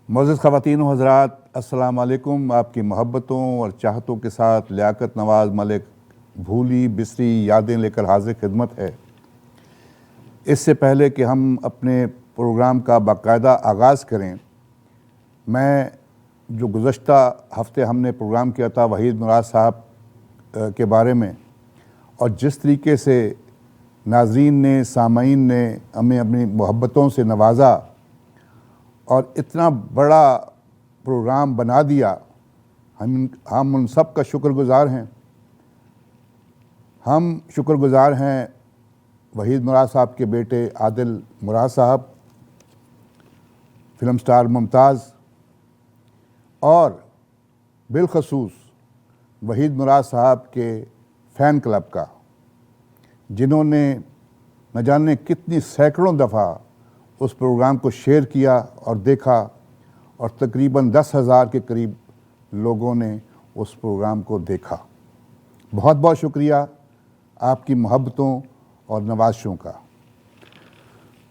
मोअज़्ज़ज़ ख़वातीन व हज़रात, अस्सलाम वालेकुम। आपकी मोहब्बतों और चाहतों के साथ लियाकत नवाज़ मलिक भूली बिसरी यादें लेकर हाज़िर खिदमत है। इससे पहले कि हम अपने प्रोग्राम का बाकायदा आगाज़ करें, मैं जो गुज़श्ता हफ़्ते हमने प्रोग्राम किया था वहीद मुराद साहब के बारे में, और जिस तरीके से नाज़रीन ने, सामाईन ने हमें अपनी मोहब्बतों से नवाजा और इतना बड़ा प्रोग्राम बना दिया, हम उन सब का शुक्रगुज़ार हैं। हम शुक्रगुज़ार हैं वहीद मुराद साहब के बेटे आदिल मुराद साहब, फ़िल्म स्टार मुमताज़, और बिलखसूस वहीद मुराद साहब के फ़ैन क्लब का, जिन्होंने न जाने कितनी सैकड़ों दफ़ा उस प्रोग्राम को शेयर किया और देखा, और तकरीबन 10,000 के करीब लोगों ने उस प्रोग्राम को देखा। बहुत बहुत शुक्रिया आपकी मोहब्बतों और नवाज़शों का।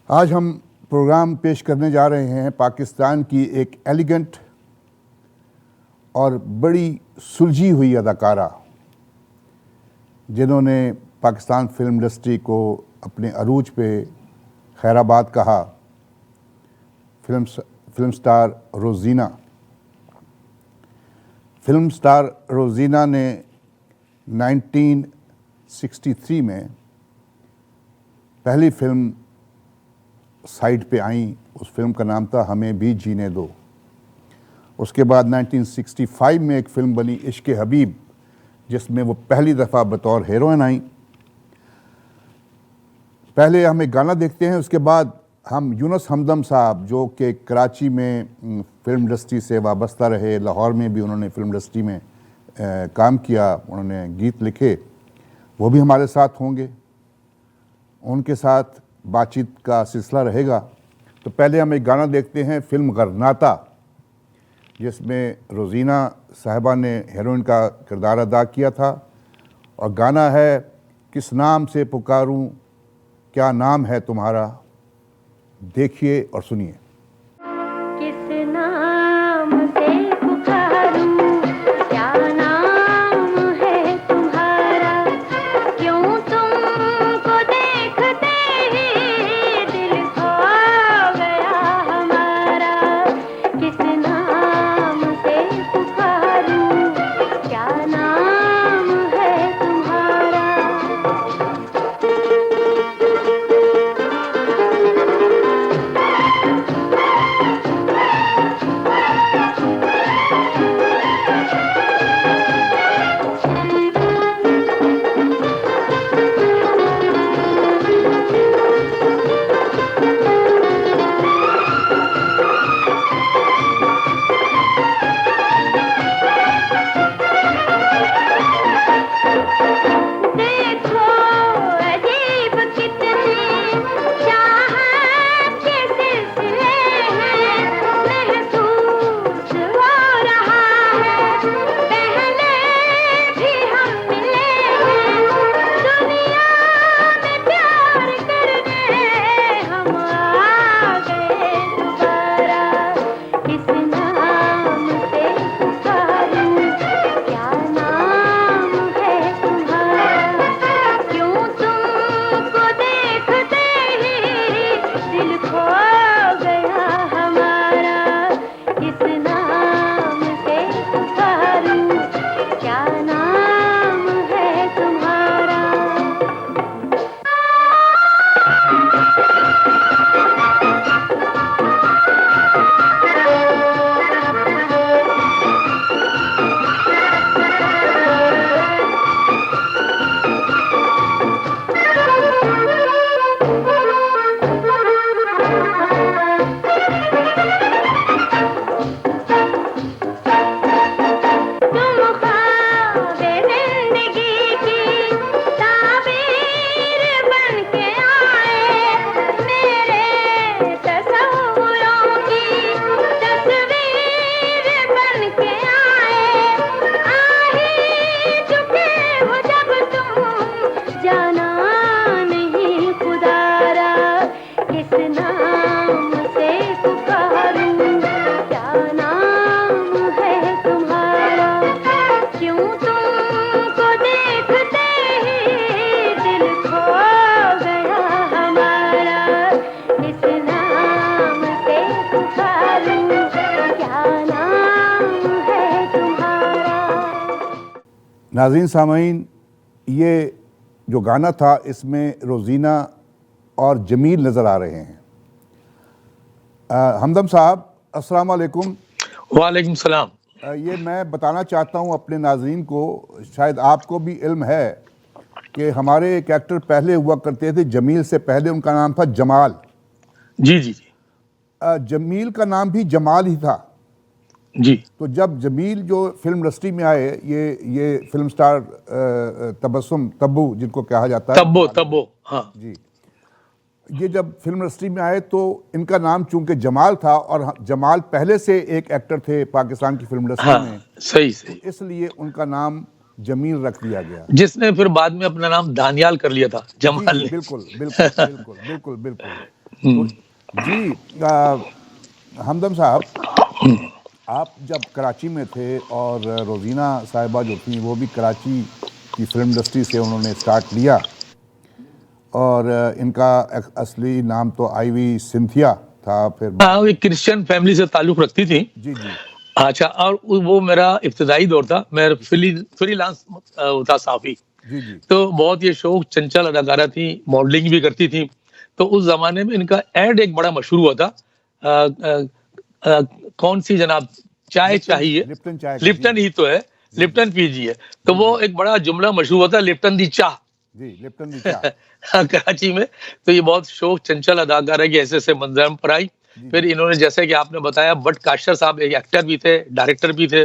आज हम प्रोग्राम पेश करने जा रहे हैं पाकिस्तान की एक एलिगेंट और बड़ी सुलझी हुई अदाकारा, जिन्होंने पाकिस्तान फ़िल्म इंडस्ट्री को अपने अरूज पे खैराबाद कहा, film star Rozina. Film star Rozina ने 1963 में पहली फ़िल्म साइट पे आई। उस फिल्म का नाम था हमें भी जीने दो। उसके बाद 1965 में एक फ़िल्म बनी इश्क़ हबीब, जिसमें वो पहली दफ़ा बतौर हीरोइन आई। पहले हम एक गाना देखते हैं, उसके बाद हम यूनुस हमदम साहब, जो कि कराची में फ़िल्म इंडस्ट्री से वाबस्ता रहे, लाहौर में भी उन्होंने फ़िल्म इंडस्ट्री में काम किया, उन्होंने गीत लिखे, वो भी हमारे साथ होंगे। उनके साथ बातचीत का सिलसिला रहेगा। तो पहले हम एक गाना देखते हैं, फ़िल्म गरनाता, जिसमें रोज़ीना साहिबा ने हीरोइन का किरदार अदा किया था, और गाना है किस नाम से पुकारूं, क्या नाम है तुम्हारा। देखिए और सुनिए। किस नाम से पुकारूं, क्या नाम है तुम्हारा, क्यों तुमको देखते ही दिल खो गया हमारा। किस नाम से पुकारूं, क्या नाम है तुम्हारा। देखो अजीब कितने चाहत के सिलसिले हैं, महसूस हो रहा है पहले भी हम मिले हैं। दुनिया में प्यार करने हम आ गए दोबारा। किस नाम से पुकारूं, क्या नाम है तुम्हारा, क्यों तुमको देखते ही दिल खो गया हमारा। किस नाम से पुकारूं, क्या नाम है तुम्हारा। नाज़रीन सामीन, ये जो गाना था इसमें रोज़ीना और जमील नज़र आ रहे हैं। हमदम साहब, अस्सलाम वालेकुम। वालेकुम सलाम। ये मैं बताना चाहता हूँ अपने नाज़रीन को, शायद आपको भी इल्म है कि हमारे एक एक्टर पहले हुआ करते थे, जमील से पहले उनका नाम था जमाल। जी जी जी जमील का नाम भी जमाल ही था। जी। तो जब जमील जो फिल्म इंडस्ट्री में आए, ये फिल्म स्टार तबस्सुम तब्बू जिनको कहा जाता है, तब्बो हाँ जी, ये जब फिल्म इंडस्ट्री में आए तो इनका नाम चूंकि जमाल था और जमाल पहले से एक एक्टर थे पाकिस्तान की फिल्म इंडस्ट्री हाँ में, सही सही। इसलिए उनका नाम जमील रख दिया गया। जिसने फिर बाद में अपना नाम दानियाल कर लिया था जमाल जी, ने। बिल्कुल बिल्कुल बिल्कुल बिल्कुल बिल्कुल। तो जी हमदम साहब, आप जब कराची में थे और रोज़ीना साहिबा जो थी वो भी कराची की फिल्म इंडस्ट्री से उन्होंने स्टार्ट लिया, और इनका असली नाम तो आईवी सिंथिया था। फिर हाँ, वो एक क्रिश्चियन फैमिली से ताल्लुक रखती थी। जी जी अच्छा, और वो मेरा इब्तदाई दौर था, मैं फ्रीलांस था साफी। जी जी तो बहुत ये शौक, चंचल अदाकारा थी, मॉडलिंग भी करती थी। तो उस जमाने में इनका एड एक बड़ा मशहूर हुआ था, कौन सी जनाब, चाय चाहिए, लिप्टन चाय का, लिप्टन ही तो है, लिप्टन पीजिए। तो वो एक बड़ा जुमला मशहूर हुआ था, लिप्टन दी चाह। जी लिप्टन दी चाय। हाँ, कराची में। तो ये बहुत शौक चंचल अदाकारा की ऐसे ऐसे मंजर पर आई। फिर इन्होंने, जैसे कि आपने बताया, बट काशर साहब एक एक्टर भी थे, डायरेक्टर भी थे।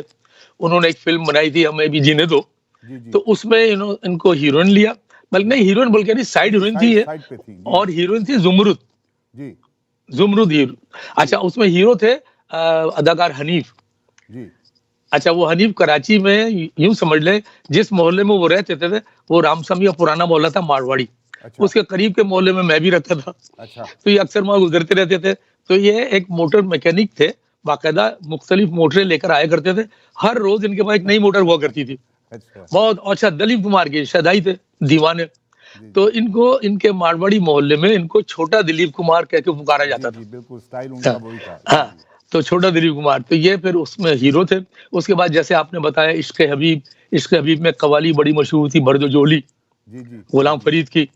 उन्होंने एक फिल्म बनाई थी, हमें भी जीने दो। जी जी तो उसमें इनको हीरोइन लिया, बल्कि नहीं हीरोइन बोल के नहीं, साइड हीरोइन थी ये, साइड पे थी। जी और हीरोइन थी जुमरुद। जी जुमरुद हीरो। अच्छा, उसमें हीरो थे अदाकार हनीफ। जी अच्छा, वो हनीफ कराची में, यूं समझ लें, जिस मोहल्ले में वो रहते थे वो रामसमी का पुराना मोहल्ला था, मारवाड़ी। अच्छा उसके करीब के मोहल्ले में मैं भी रहता था। अच्छा तो ये अक्सर वहां गुजरते रहते थे। तो ये एक मोटर मैकेनिक थे, बाकायदा मुख्तलिफ मोटरें लेकर आया करते थे। हर रोज इनके पास एक नई मोटर हुआ करती थी। अच्छा बहुत अच्छा, दिलीप कुमार के शदाई थे, दीवाने। जी तो इनको, इनके मारवाड़ी मोहल्ले में इनको छोटा दिलीप कुमार कह के पुकारा जाता जी था। जी बिल्कुल, स्टाइल उनका वही था। हाँ, तो छोटा दिलीप कुमार, तो ये फिर उसमें हीरो थे। उसके बाद जैसे आपने बताया, इश्क हबीब में कवाली बड़ी मशहूर थी, बर्दो जोली, जी जी गुलाम फरीद की।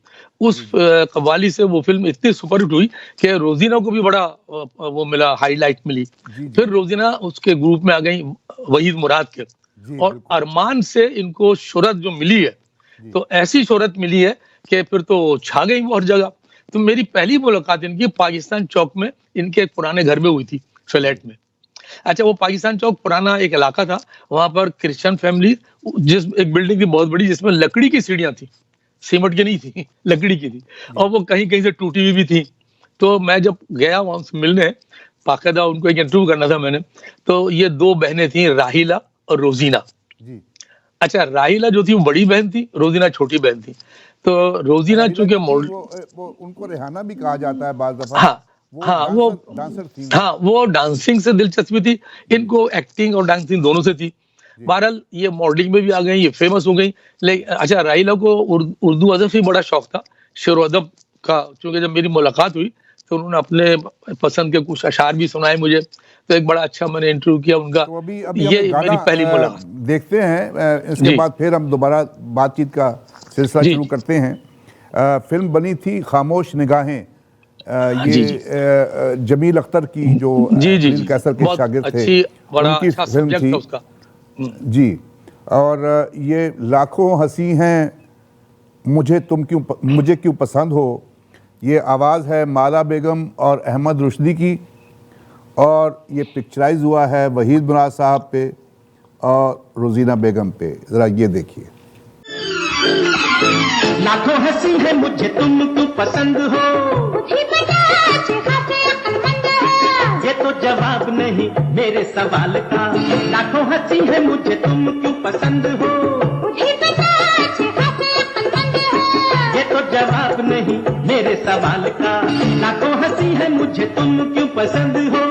उस कव्वाली से वो फिल्म इतनी सुपरहिट हुई कि रोजीना को भी बड़ा वो मिला, हाईलाइट मिली। जी फिर रोजीना उसके ग्रुप में आ गई वहीद मुराद के, जी और बिल्कुल। अरमान से इनको शोहरत जो मिली है, तो ऐसी शोहरत मिली है कि फिर तो छा गई वो हर जगह। तो मेरी पहली मुलाकात इनकी पाकिस्तान चौक में, इनके एक पुराने घर में हुई थी, फ्लैट में। अच्छा, वो पाकिस्तान चौक पुराना एक इलाका था, वहां पर क्रिश्चियन फैमिली, जिस एक बिल्डिंग थी बहुत बड़ी, जिसमें लकड़ी की सीढ़ियां थी, सीमेंट की नहीं थी, लकड़ी की थी, और वो कहीं कहीं से टूटी हुई भी थी। तो मैं जब गया वहां से मिलने, बाकायदा उनको एक इंटरव्यू करना था मैंने, तो ये दो बहनें थी, राहिला और रोजीना। जी अच्छा, राहिला जो थी वो बड़ी बहन थी, रोजीना छोटी बहन थी। तो रोजीना चूंकि वो उनको रेहाना भी कहा जाता है बाज दफा। हाँ हाँ, वो डांसर थी। हाँ, वो डांसिंग से दिलचस्पी थी इनको, एक्टिंग और डांसिंग दोनों से थी। बहरहाल ये मॉडलिंग में भी आ गई, ये फेमस हो गई। लेकिन अच्छा, राहिला को उर्दू अदब से बड़ा शौक था, शेर व अदब का। चूंकि जब मेरी मुलाकात हुई तो उन्होंने अपने पसंद के कुछ अशार भी सुनाए मुझे, तो एक बड़ा अच्छा मैंने इंटरव्यू किया उनका। तो अभी ये हम मेरी पहली गाना मुलाकात। देखते हैं, इसके जी। बाद फिर हम दोबारा बातचीत का सिलसिला जी, शुरू जी। करते हैं। फिल्म बनी थी खामोश निगाहें। जी, ये जमील अख्तर की, जो जी जी अनिल जी, कैसर के बहुत शागिर्द थे, अच्छी, बड़ा उनकी अच्छा फिल्म सब्जेक्ट थी था उसका। जी। और ये लाखों हंसी हैं मुझे क्यों पसंद हो, ये आवाज़ है माला बेगम और अहमद रुश्दी की, और ये पिक्चराइज हुआ है वहीद मुराद साहब पे और रोजीना बेगम पे। ज़रा ये देखिए। लाखों हंसी है मुझे तुम पसंद हो, मुझे पता है अकलमंद है, ये तो जवाब नहीं मेरे सवाल का। लाखों हंसी है मुझे तुम क्यों पसंद हो, मुझे पता है अकलमंद है, ये तो जवाब नहीं मेरे सवाल का। लाखों हंसी है मुझे तुम क्यों पसंद हो।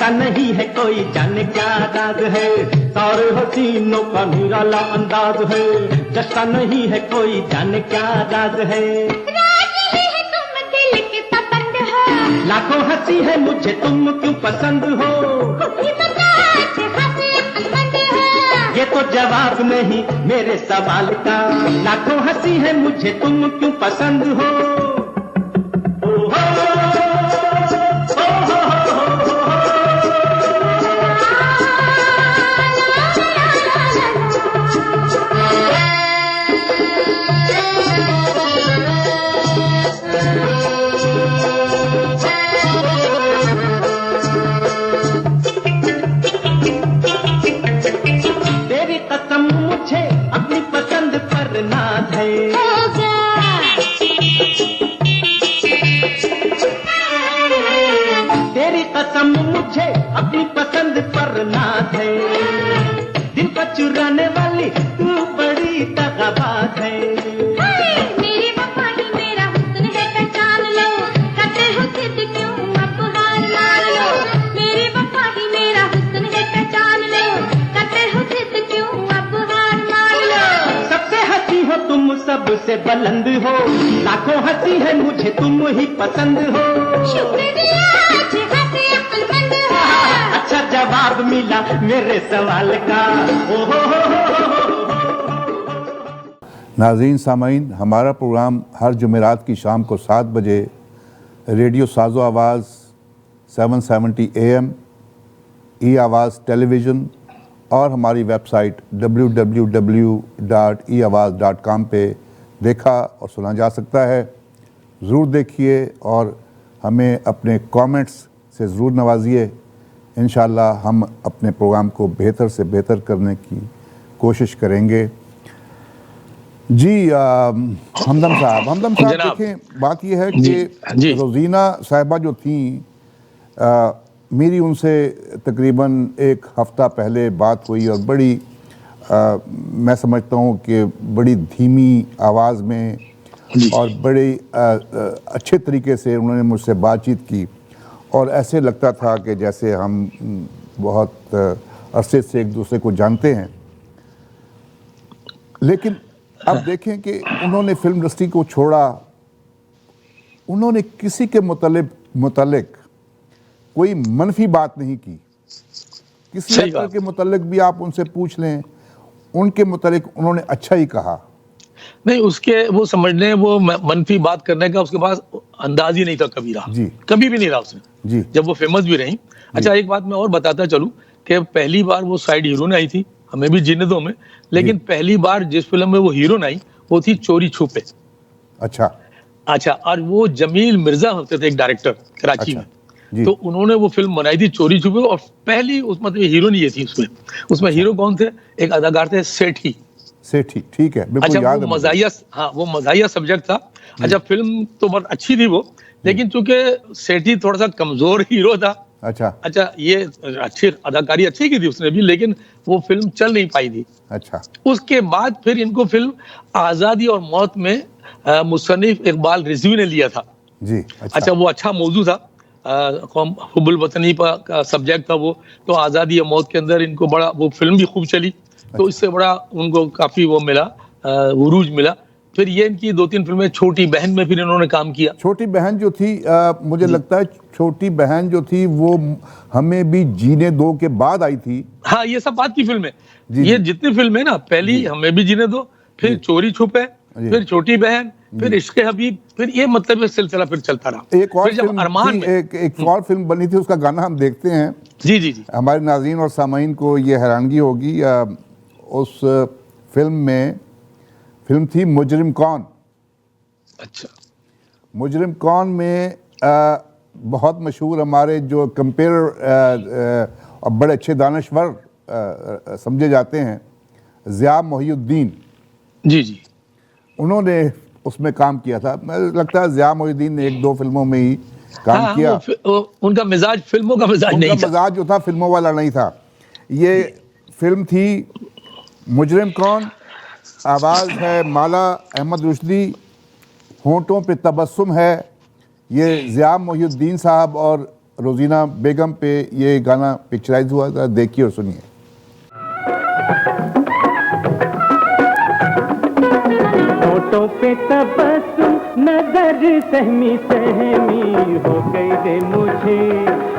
जैसा नहीं है कोई, जाने क्या राज है, सारे हसीनों का निराला अंदाज है, जैसा नहीं है कोई, जाने क्या राज है। राजी है तुम दिल के पाबंद हो, लाखों हंसी है मुझे तुम क्यों पसंद हो, खुशी मजाज हंसे अकलमंद हो। ये तो जवाब नहीं मेरे सवाल का, लाखों हंसी है मुझे तुम क्यों पसंद हो। ओ हो, तेरी कसम मुझे अपनी पसंद पर नाज है, तेरी कसम मुझे अपनी पसंद पर नाज है, दिल को चुराने वाली तू बड़ी दगाबाज है। मेरी वफा ही मेरा हुस्न है, पहचान लो, करते हो जिद क्यों अब हार मान लो। मेरी वफा ही मेरा हुस्न है, पहचान लो, करते हो जिद क्यों अब हार मान लो। सबसे हंसी हो तुम, सबसे बुलंद हो, लाखों हंसी है मुझे तुम ही पसंद हो। शुक्रिया आज हंसे अकलमंद हो। अच्छा जवाब मिला मेरे सवाल का। ओ हो। नाज़रीन सामाइन, हमारा प्रोग्राम हर जुमेरात की शाम को 7 बजे रेडियो साज़ो आवाज़ 770 AM, ई आवाज़ टेलीविज़न और हमारी वेबसाइट www.eawaz.com पे देखा और सुना जा सकता है। ज़रूर देखिए और हमें अपने कमेंट्स से ज़रूर नवाजिए। इंशाअल्लाह हम अपने प्रोग्राम को बेहतर से बेहतर करने की कोशिश करेंगे। जी हमदम साहब जनाब। देखें, बात यह है जी, जी। कि रोज़ीना साहिबा जो थी, मेरी उनसे तकरीबन एक हफ़्ता पहले बात हुई और बड़ी मैं समझता हूँ कि बड़ी धीमी आवाज़ में और बड़े अच्छे तरीके से उन्होंने मुझसे बातचीत की और ऐसे लगता था कि जैसे हम बहुत अरसे से एक दूसरे को जानते हैं। लेकिन अब देखें कि उन्होंने फिल्म इंडस्ट्री को छोड़ा, उन्होंने किसी के मुतल्लिक कोई मनफी बात नहीं की। किसी सही एक्टर बात। के मुतल्लिक भी आप उनसे पूछ लें, उनके मुतल्लिक उन्होंने अच्छा ही कहा। नहीं, उसके वो समझने, वो मनफी बात करने का उसके पास अंदाज ही नहीं था, कभी रहा, जी। कभी भी नहीं रहा उसने, जी जब वो फेमस भी रही। अच्छा, एक बात मैं और बताता चलूं कि पहली बार वो साइड हीरोइन आई थी हमें भी जीने दो में, लेकिन पहली बार जिस फिल्म में वो हीरोइन आई वो थी चोरी छुपे। अच्छा, और वो जमील मिर्जा होते थे, एक डायरेक्टर कराची अच्छा, जी। में, तो उन्होंने वो फिल्म बनाई थी चोरी छुपे और पहली उस मतलब हीरोइन ये थी उसमें हीरो कौन थे? एक अदाकार थे सेठी। सेठी, ठीक है, बिल्कुल अच्छा, याद है वो मुझे। मजाहिया, हाँ, वो मजाहिया सब्जेक्ट था। अच्छा, फिल्म तो बहुत अच्छी थी वो, लेकिन चूंकि सेठी थोड़ा सा कमजोर हीरो था। अच्छा, ये अच्छी अदाकारी अच्छी की थी उसने भी, लेकिन वो फिल्म चल नहीं पाई थी। अच्छा, उसके बाद फिर इनको फिल्म आजादी और मौत में मुसन्निफ इकबाल रिजवी ने लिया था। जी, अच्छा, वो अच्छा मौजू था, कौम हुब्बुल वतनी का सब्जेक्ट था वो, तो आजादी या मौत के अंदर इनको बड़ा, वो फिल्म भी खूब चली, तो इससे बड़ा उनको काफी वो मिला, उरूज मिला। फिर ये इनकी 2-3 फिल्में, छोटी बहन में फिर इन्होंने काम किया। छोटी बहन जो थी, मुझे लगता है छोटी बहन जो थी वो हमें भी जीने दो के बाद आई थी। हाँ, ये सब बात की फिल्म है। जी, ये जी। जितनी फिल्म है ना, पहली हमें भी जीने दो, फिर चोरी छुपे, जी। फिर छोटी बहन, फिर इश्क हबीब, फिर ये मतलब ये सिलसिला फिर चलता रहा। एक और फिर जब फिल्म अरमान थी, में, एक और फिल्म बनी थी, उसका गाना हम देखते हैं। जी जी जी, हमारे नाज़रीन और सामाइन को ये हैरानगी होगी, उस फिल्म थी मुजरिम कौन। अच्छा, मुजरिम कौन में बहुत मशहूर हमारे जो कंपेयर और बड़े अच्छे दानश्वर समझे जाते हैं, ज़िया मोहिउद्दीन, जी जी, उन्होंने उसमें काम किया था। मुझे लगता है ज़िया मोहिउद्दीन ने 1-2 फिल्मों में ही काम हाँ, किया। उनका मिजाज, फिल्मों का मिजाज उनका नहीं था। मजाज जो था फिल्मों वाला नहीं था। ये फिल्म थी मुजरिम कौन, आवाज़ है माला अहमद रुश्दी, होंठों पे तबस्सुम है, ये ज़िया मोहिउद्दीन साहब और रोजीना बेगम पे ये गाना पिक्चराइज हुआ था, देखिए और सुनिए। होठों पे तबस्सुम, नजर सहमी सहमी, हो गई रे मुझे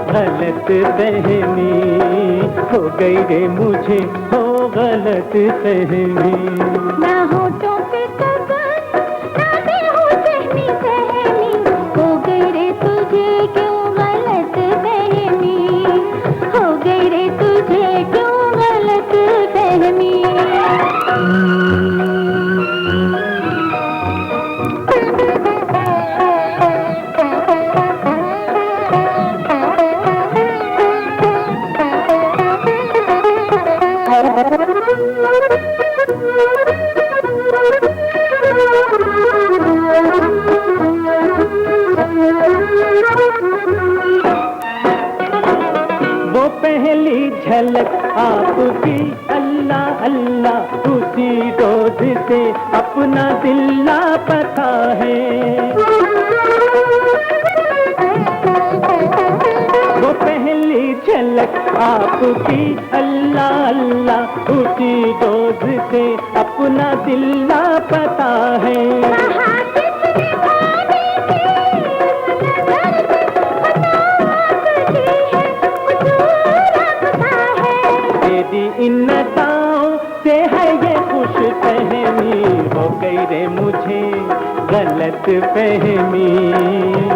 गलत फहमी, हो गई रे मुझे हो गलत फहमी। ना होठों पे तबस्सुम, ना बेहू सहमी सहमी, हो गई रे तुझे क्यों गलत फहमी, हो गई रे तुझे क्यों गलत फहमी। वो पहली झलक आपकी, अल्लाह अल्लाह, उसी रोज से अपना दिल लापता है। वो पहली झलक आपकी, अल्लाह अल्लाह, उसी रोज से अपना दिल लापता है। तेरी इन अदाओं से है ये खुश फहमी, हो गई रे मुझे गलत फहमी,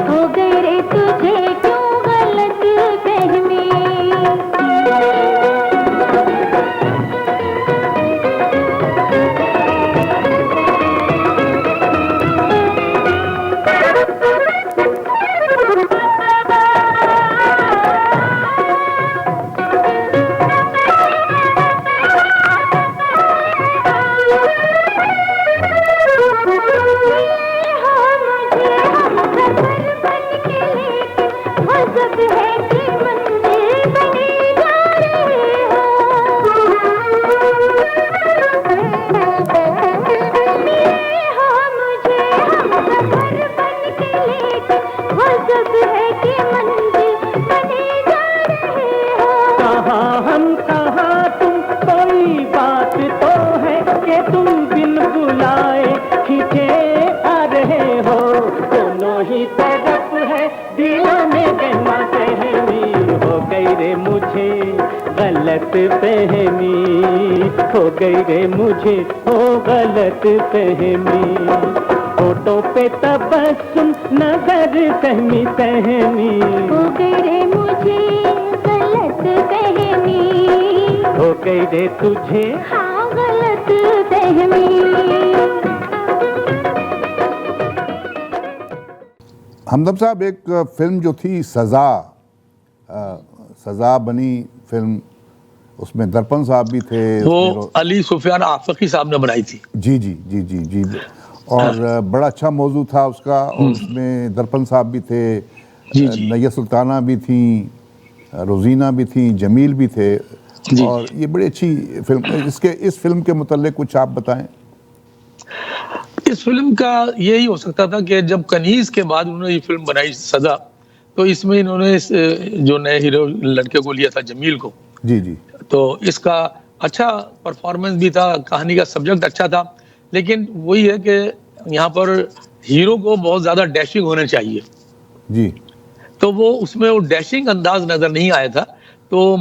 हो गई रे तुझे क्यों गलत फहमी। कहाँ हम कहाँ तुम, कोई बात तो है कि तुम बिन बुलाए खींचे आ रहे हो। दोनों ही तरफ है दिलों में गहमा सहमी, हो गई रे मुझे गलत फहमी, हो गई रे मुझे हो गलत फहमी। होठों पे तबस्सुम, नजर सहमी सहमी, हो गई रे मुझे गलत फहमी, हो गई रे तुझे। हाँ गलत फहमी। हमदम साहब, एक फिल्म जो थी सज़ा बनी फिल्म, उसमें दर्पण साहब भी थे। वो अली सुफियान आफकी साहब ने बनाई थी। जी जी जी जी जी, और बड़ा अच्छा मौजू था उसका, और उसमें दर्पण साहब भी थे, जी जी। नैया सुल्ताना भी थी, रोजीना भी थी, जमील भी थे, जी। और ये बड़ी अच्छी फिल्म। इस फिल्म के मुताल्लिक कुछ आप बताएं। इस फिल्म का यही हो सकता था कि जब कनीज के बाद उन्होंने ये फिल्म बनाई सजा, तो इसमें इन्होंने जो नए हीरो लड़के को लिया था, जमील को, जी जी, तो इसका अच्छा परफॉर्मेंस भी था, कहानी का सब्जेक्ट अच्छा था, लेकिन वही है कि यहाँ पर हीरो को बहुत ज्यादा डैशिंग होना चाहिए, जी तो वो उसमें वो डैशिंग अंदाज नजर नहीं आया था। तो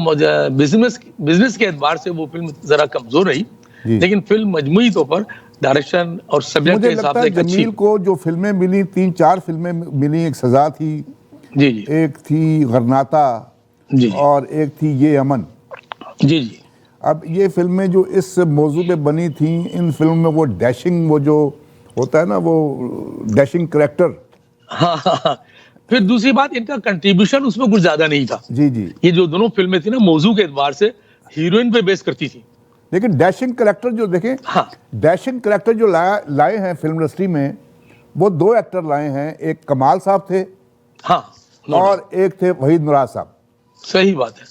बिजनेस के एतबार से वो फिल्म जरा कमजोर रही, जी। लेकिन फिल्म मजमूई तौर पर डायरेक्शन और सब्जेक्ट के मुझे हिसाब लगता से है एक अच्छी। जमील को जो फिल्में मिली, 3-4 फिल्में मिली। एक सजा थी, जी जी एक थी गरनाता, जी और एक थी ये अमन। जी जी। अब ये फिल्में जो इस मौजू पे बनी थी, इन फिल्मों में वो डैशिंग, वो जो होता है ना, वो डैशिंग करेक्टर। हाँ हाँ हाँ। फिर दूसरी बात, इनका कंट्रीब्यूशन उसमें कुछ ज्यादा नहीं था। जी जी, ये जो दोनों फिल्में थी ना, मौजू के एतबार से हीरोइन पे बेस करती थी। लेकिन डैशिंग करेक्टर जो देखें, हाँ डैशिंग करेक्टर जो लाए हैं फिल्म इंडस्ट्री में, वो 2 एक्टर लाए हैं। एक कमाल साहब थे, हाँ, और एक थे वहीद मुराद साहब। सही बात है।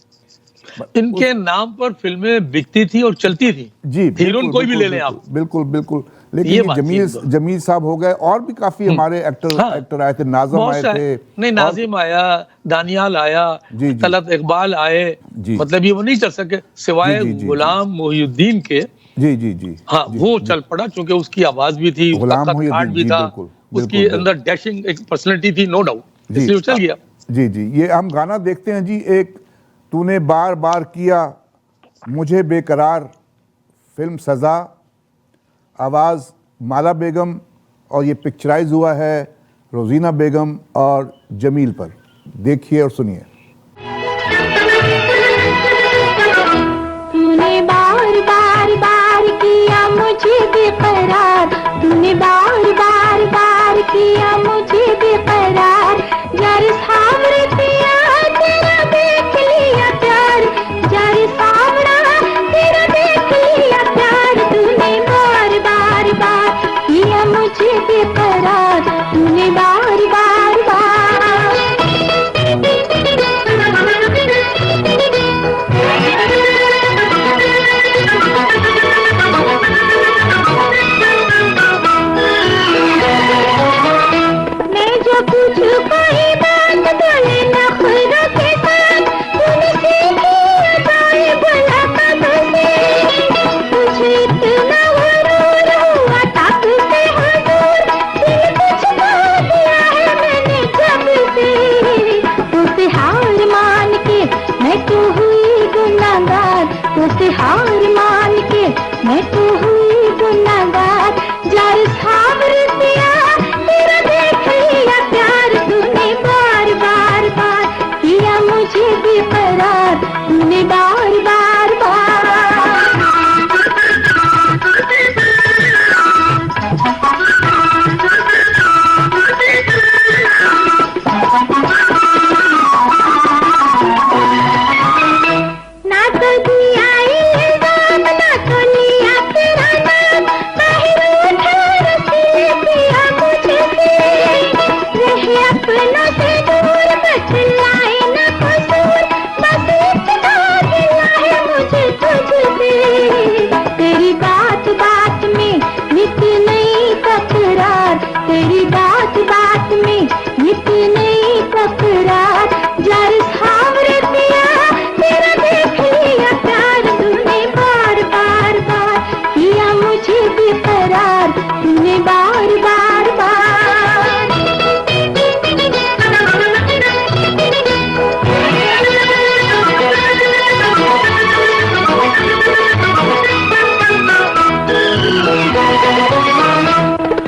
इनके नाम पर फिल्में बिकती थी और चलती थी। जी, हीरोइन कोई भी ले लें आप। बिल्कुल बिल्कुल। लेकिन ये ये बात थी जमील इंदौर। जमील साहब हो गए, और भी काफी हमारे हाँ। एक्टर आए थे, नाज़िम बहुत आए सारे, थे। नहीं, और- नाजिम आया, दानियाल आया, जी, जी। तलत इकबाल आए, जी। मतलब ये वो नहीं चल सके सिवाय जी, जी, जी, गुलाम मोहिउद्दीन के। जी जी जी हाँ, जी वो जी। चल पड़ा क्योंकि उसकी आवाज भी थी, उसका गुलाम कद काठ मोहिउद्दीन, भी जी, था, बिल्कुल, उसकी बिल्कुल, अंदर डैशिंग एक पर्सनैलिटी थी, नो डाउट, जी। इसलिए वो चल गया। जी जी, ये हम गाना देखते हैं जी, एक तूने बार बार किया मुझे बेकरार, फिल्म सज़ा, आवाज़ माला बेगम, और ये पिक्चराइज हुआ है रोजीना बेगम और जमील पर। देखिए और सुनिए। तूने बार बार बार किया मुझे बेकरार, तूने बार बार बार किया मुझे बेकरार, जर सावरे पिया तेरा देख लिया प्यार, जर सावरा तेरा देख लिया प्यार, तूने बार बार बार किया मुझे बेकरार, तूने बार बार मैं जो पूछूं कोई बात बोले नखरों के साथ, तूने सीखी अदाएं बोला कदों से, तुझे इतना गुरूर हुआ तब से हुजूर, दिल तुझको दिया है मैंने जब से, तुझसे हार मान के मैं तो हुई गुनाहगार, तुझसे हार मान के मैं तो हुई गुनाहगार, जर सावर पिया तेरा देख लिया प्यार, तूने बार बार बार किया मुझे बेकरार, तूने बार बार ना तो दिया इल्जाम, ना तो लिया तेरा नाम, बाहर उठा रसीले पिया मुझसे, रहे अपनों से दूर, बतलाए न कसूर, बस इतना गिला है मुझे तुझसे, तेरी बात बात में नित नई तकरार, तेरी बात बात में नित नई तकरार, जर सावरे पिया तेरा देख लिया प्यार, तूने बार बार बार किया मुझे बेकरार, तूने बार बार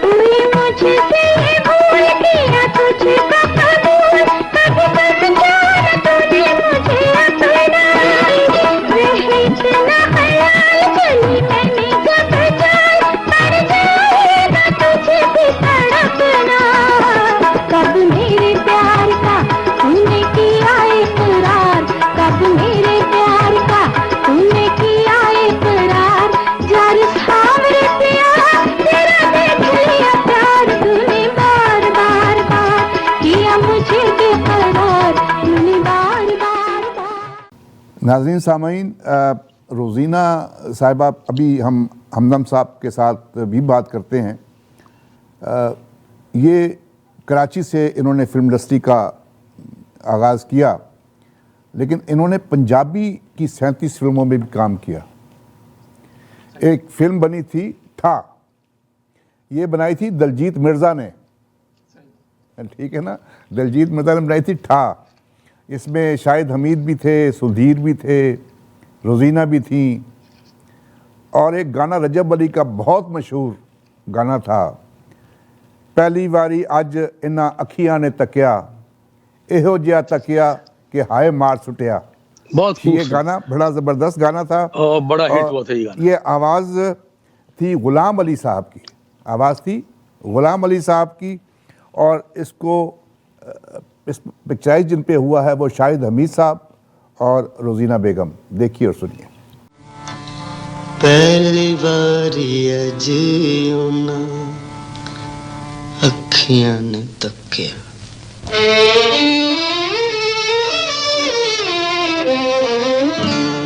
हुई मुझसे ये भूल किया तुझको कबूल, कभी पहचाना तूने मुझे अपना, रहे इतना ख्याल चली मैंने जब जान, पर जाएगा तुझे भी तड़पना, कब मेरे प्यार का तूने किया इकरार, कब मेरे प्यार का तूने किया इकरार, जर सावरे पिया तेरा देख लिया प्यार, तूने बार बार बार किया मुझे बेकरार, तूने बार बार बार। नाज़रीन सामीन, रोज़ीना साहिबा, अभी हम हमदम साहब के साथ भी बात करते हैं। ये कराची से इन्होंने फिल्म इंडस्ट्री का आगाज़ किया, लेकिन इन्होंने पंजाबी की 37 फिल्मों में भी काम किया। एक फिल्म बनी थी था, ये बनाई थी दलजीत मिर्ज़ा ने, ठीक है ना, दलजीत मिर्ज़ा ने बनाई थी था। इसमें शाहिद हमीद भी थे, सुधीर भी थे, रोज़ीना भी थी, और एक गाना रजब अली का बहुत मशहूर गाना था, पहली बारी अज इन्ना अखियां ने तकिया, एहो जिहा तकिया कि हाय मार सुटिया। बहुत ये खूबसूरत गाना बड़ा ज़बरदस्त गाना था और बड़ा हिट और हुआ था ये गाना। ये आवाज़ थी गुलाम अली साहब की, आवाज़ थी गुलाम अली साहब की, और इसको इस पिक्चराइज जिन पे हुआ है वो शाहिद हमीद साहब और रोज़ीना बेगम। देखिए और सुनिए। पहली बारी अज उन्हां अखियां ने तकिया,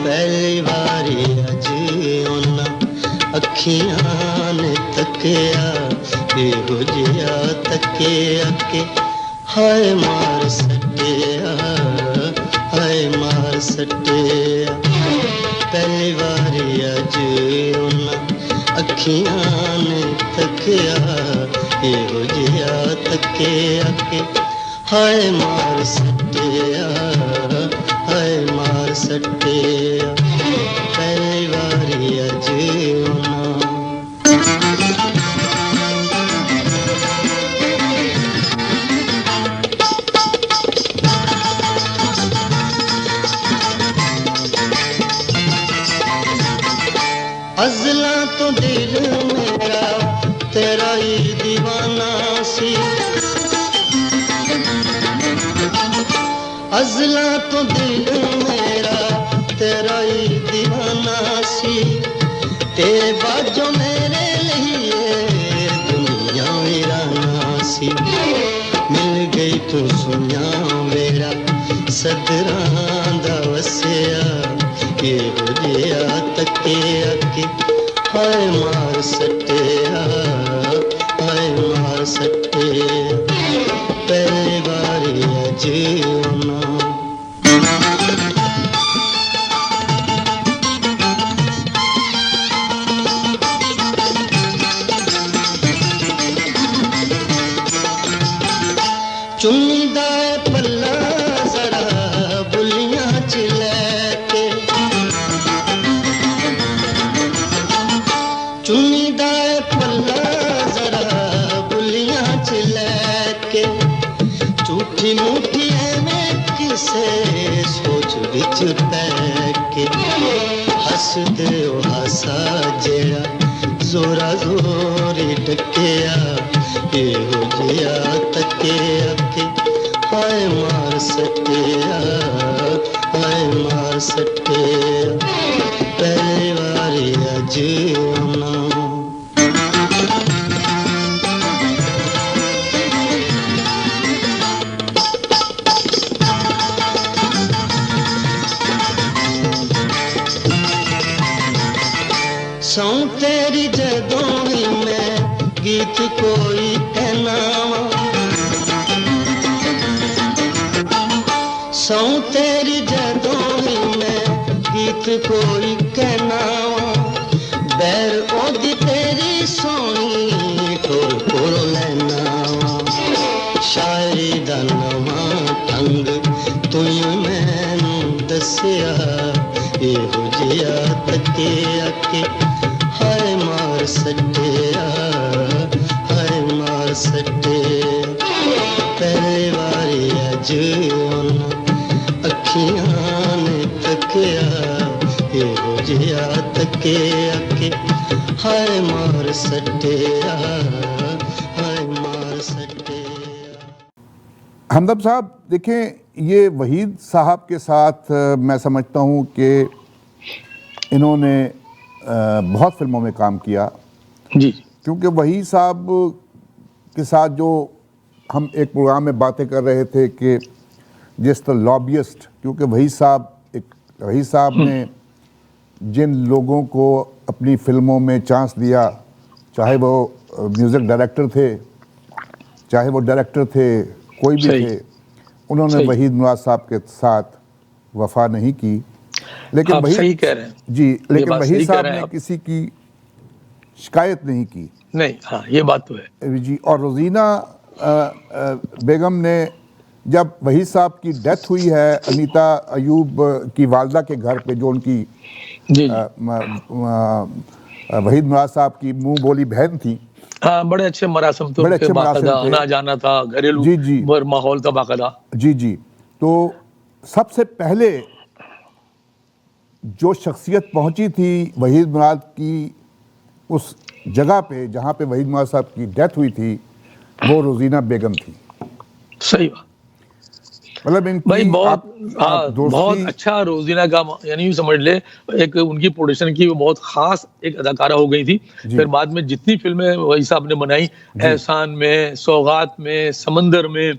पहली बारी अज उन्हां अखियां ने तकिया ਇਹੋ ਜਿਹਾ ਤੱਕਿਆ ਕਿ ਹਾਏ ਮਾਰ ਸੱਟਿਆ ਹਾਏ ਮਾਰ ਸੱਟਿਆ ਪਹਿਲੀ ਵਾਰੀ ਅੱਜ ਉਹਨਾਂ ਅੱਖੀਆਂ ਨੇ ਤੱਕਿਆ ਇਹੋ ਜਿਹਾ ਤੱਕਿਆ ਕਿ ਹਾਏ ਮਾਰ ਸੱਟਿਆ ਹਾਏ ਮਾਰ ਸੱਟਿਆ ਪਹਿਲੀ ਵਾਰੀ ਅੱਜ ਉਹਨਾਂ अज़लां तो दिल मेरा तेरा ही दीवाना सी अज़लां तो दिल मेरा तेरा ही दीवाना सी तेरे बाजों मेरे लिए दुनिया वीराना सी मिल गई तू सुनिया मेरा सदरां दा वसिया ਇਹੋ ਜਿਹਾ ਤੱਕਿਆ ਕਿ ਹਾਏ ਮਾਰ ਸੱਟਿਆ ਹਾਏ ਮਾਰ ਸੱਟਿਆ ਪਹਿਲੀ ਵਾਰੀ ਅੱਜ ਉਹਨਾਂ ਚੁੰਨੀ ਦਾ ਪੱਲਾ ਜ਼ਰਾ ਬੁੱਲੀਆਂ ਚ ਲੈ ਕੇ ਚੁੰਨੀ ਦਾ ਪੱਲਾ ਜ਼ਰਾ ਬੁੱਲੀਆਂ ਚ ਲੈ ਕੇ ਝੂਠੀ ਮੂਠੀ ਐਵੇਂ ਕਿਸੇ ਸੋਚ ਵਿੱਚ ਪੈ ਕੇ ਹੱਸਦੇ ਉਹ ਹਾਸਾ ਜਿਹੜਾ ਜ਼ੋਰਾ ਜ਼ੋਰੀ ਡੱਕਿਆ ਇਹੋ ਜਿਹਾ ਤੱਕਿਆ ਕਿ ਹਾਏ ਮਾਰ ਸੱਟਿਆ ਹਾਏ ਮਾਰ ਸੱਟਿਆ ਪਹਿਲੀ ਵਾਰੀ ਅੱਜ ਉਹਨਾਂ ਸੌਂ ਤੇਰੀ ਜਦੋਂ ਵੀ ਮੈਂ ਗੀਤ ਕੋਈ ਕਹਿਣਾ ਸੌਂ ਤੇਰੀ ਜਦੋਂ ਵੀ ਮੈਂ ਗੀਤ ਕੋਈ ਕਹਿਣਾ ਬੈਰ ਉਹਦੀ ਤੇਰੀ ਸੋਹਣੀ ਟੋਰ ਕੋਲ ਲੈਣਾ ਸ਼ਾਇਰੀ ਦਾ ਨਵਾਂ ਢੰਗ ਤੂੰ ਮੈਨੂੰ ਦੱਸਿਆ ਇਹੋ ਜਿਹਾ ਤੱਕਿਆ ਕਿ ਹਾਏ ਮਾਰ ਸੱਟਿਆ ਹਾਏ ਮਾਰ ਸੱਟਿਆ ਪਹਿਲੀ ਵਾਰੀ ਅੱਜ ਉਹਨਾਂ ਅੱਖੀਆਂ ਨੇ ਤੱਕਿਆ ਇਹੋ ਜਿਹਾ ਤੱਕਿਆ ਕਿ ਹਾਏ ਮਾਰ सटिया हाय मार सटिया। हमदर्द साहब देखें, ये वहीद साहब के साथ मैं समझता हूँ कि इन्होंने बहुत फिल्मों में काम किया जी, क्योंकि वहीद साहब के साथ जो हम एक प्रोग्राम में बातें कर रहे थे कि जिस तरह लॉबियस्ट, क्योंकि वहीद साहब ने जिन लोगों को अपनी फिल्मों में चांस दिया, चाहे वो म्यूज़िक डायरेक्टर थे, चाहे वो डायरेक्टर थे, कोई भी थे, उन्होंने वहीद मुराद साहब के साथ वफा नहीं की। लेकिन आप सही कह रहे हैं जी, लेकिन वहीद साहब ने किसी की शिकायत नहीं की। नहीं, हाँ, ये बात तो है जी। और रोजीना बेगम ने, जब वहीद साहब की डेथ हुई है अनीता अयूब की वालदा के घर पे, जो उनकी जी, वहीद मुराद साहब की मुंह बोली बहन थी, हाँ, बड़े अच्छे मरासम तो बड़े अच्छे मरासम थे, आना जाना था, घरेलू जी, जी, माहौल था बाकायदा। जी जी। तो सबसे पहले जो शख्सियत पहुंची थी वहीद मुराद की उस जगह पे जहाँ पे वहीद मुराद साहब की डेथ हुई थी, वो रोजीना बेगम थी। सही बात, मतलब इनकी भाई बहुत दोस्ती, बहुत अच्छा रोजीना का, यानी यूं समझ ले एक उनकी प्रोडक्शन की वो बहुत खास एक अदाकारा हो गई थी। फिर बाद में जितनी फिल्में वही साहब ने बनाई, एहसान में, सौगात में, समंदर में,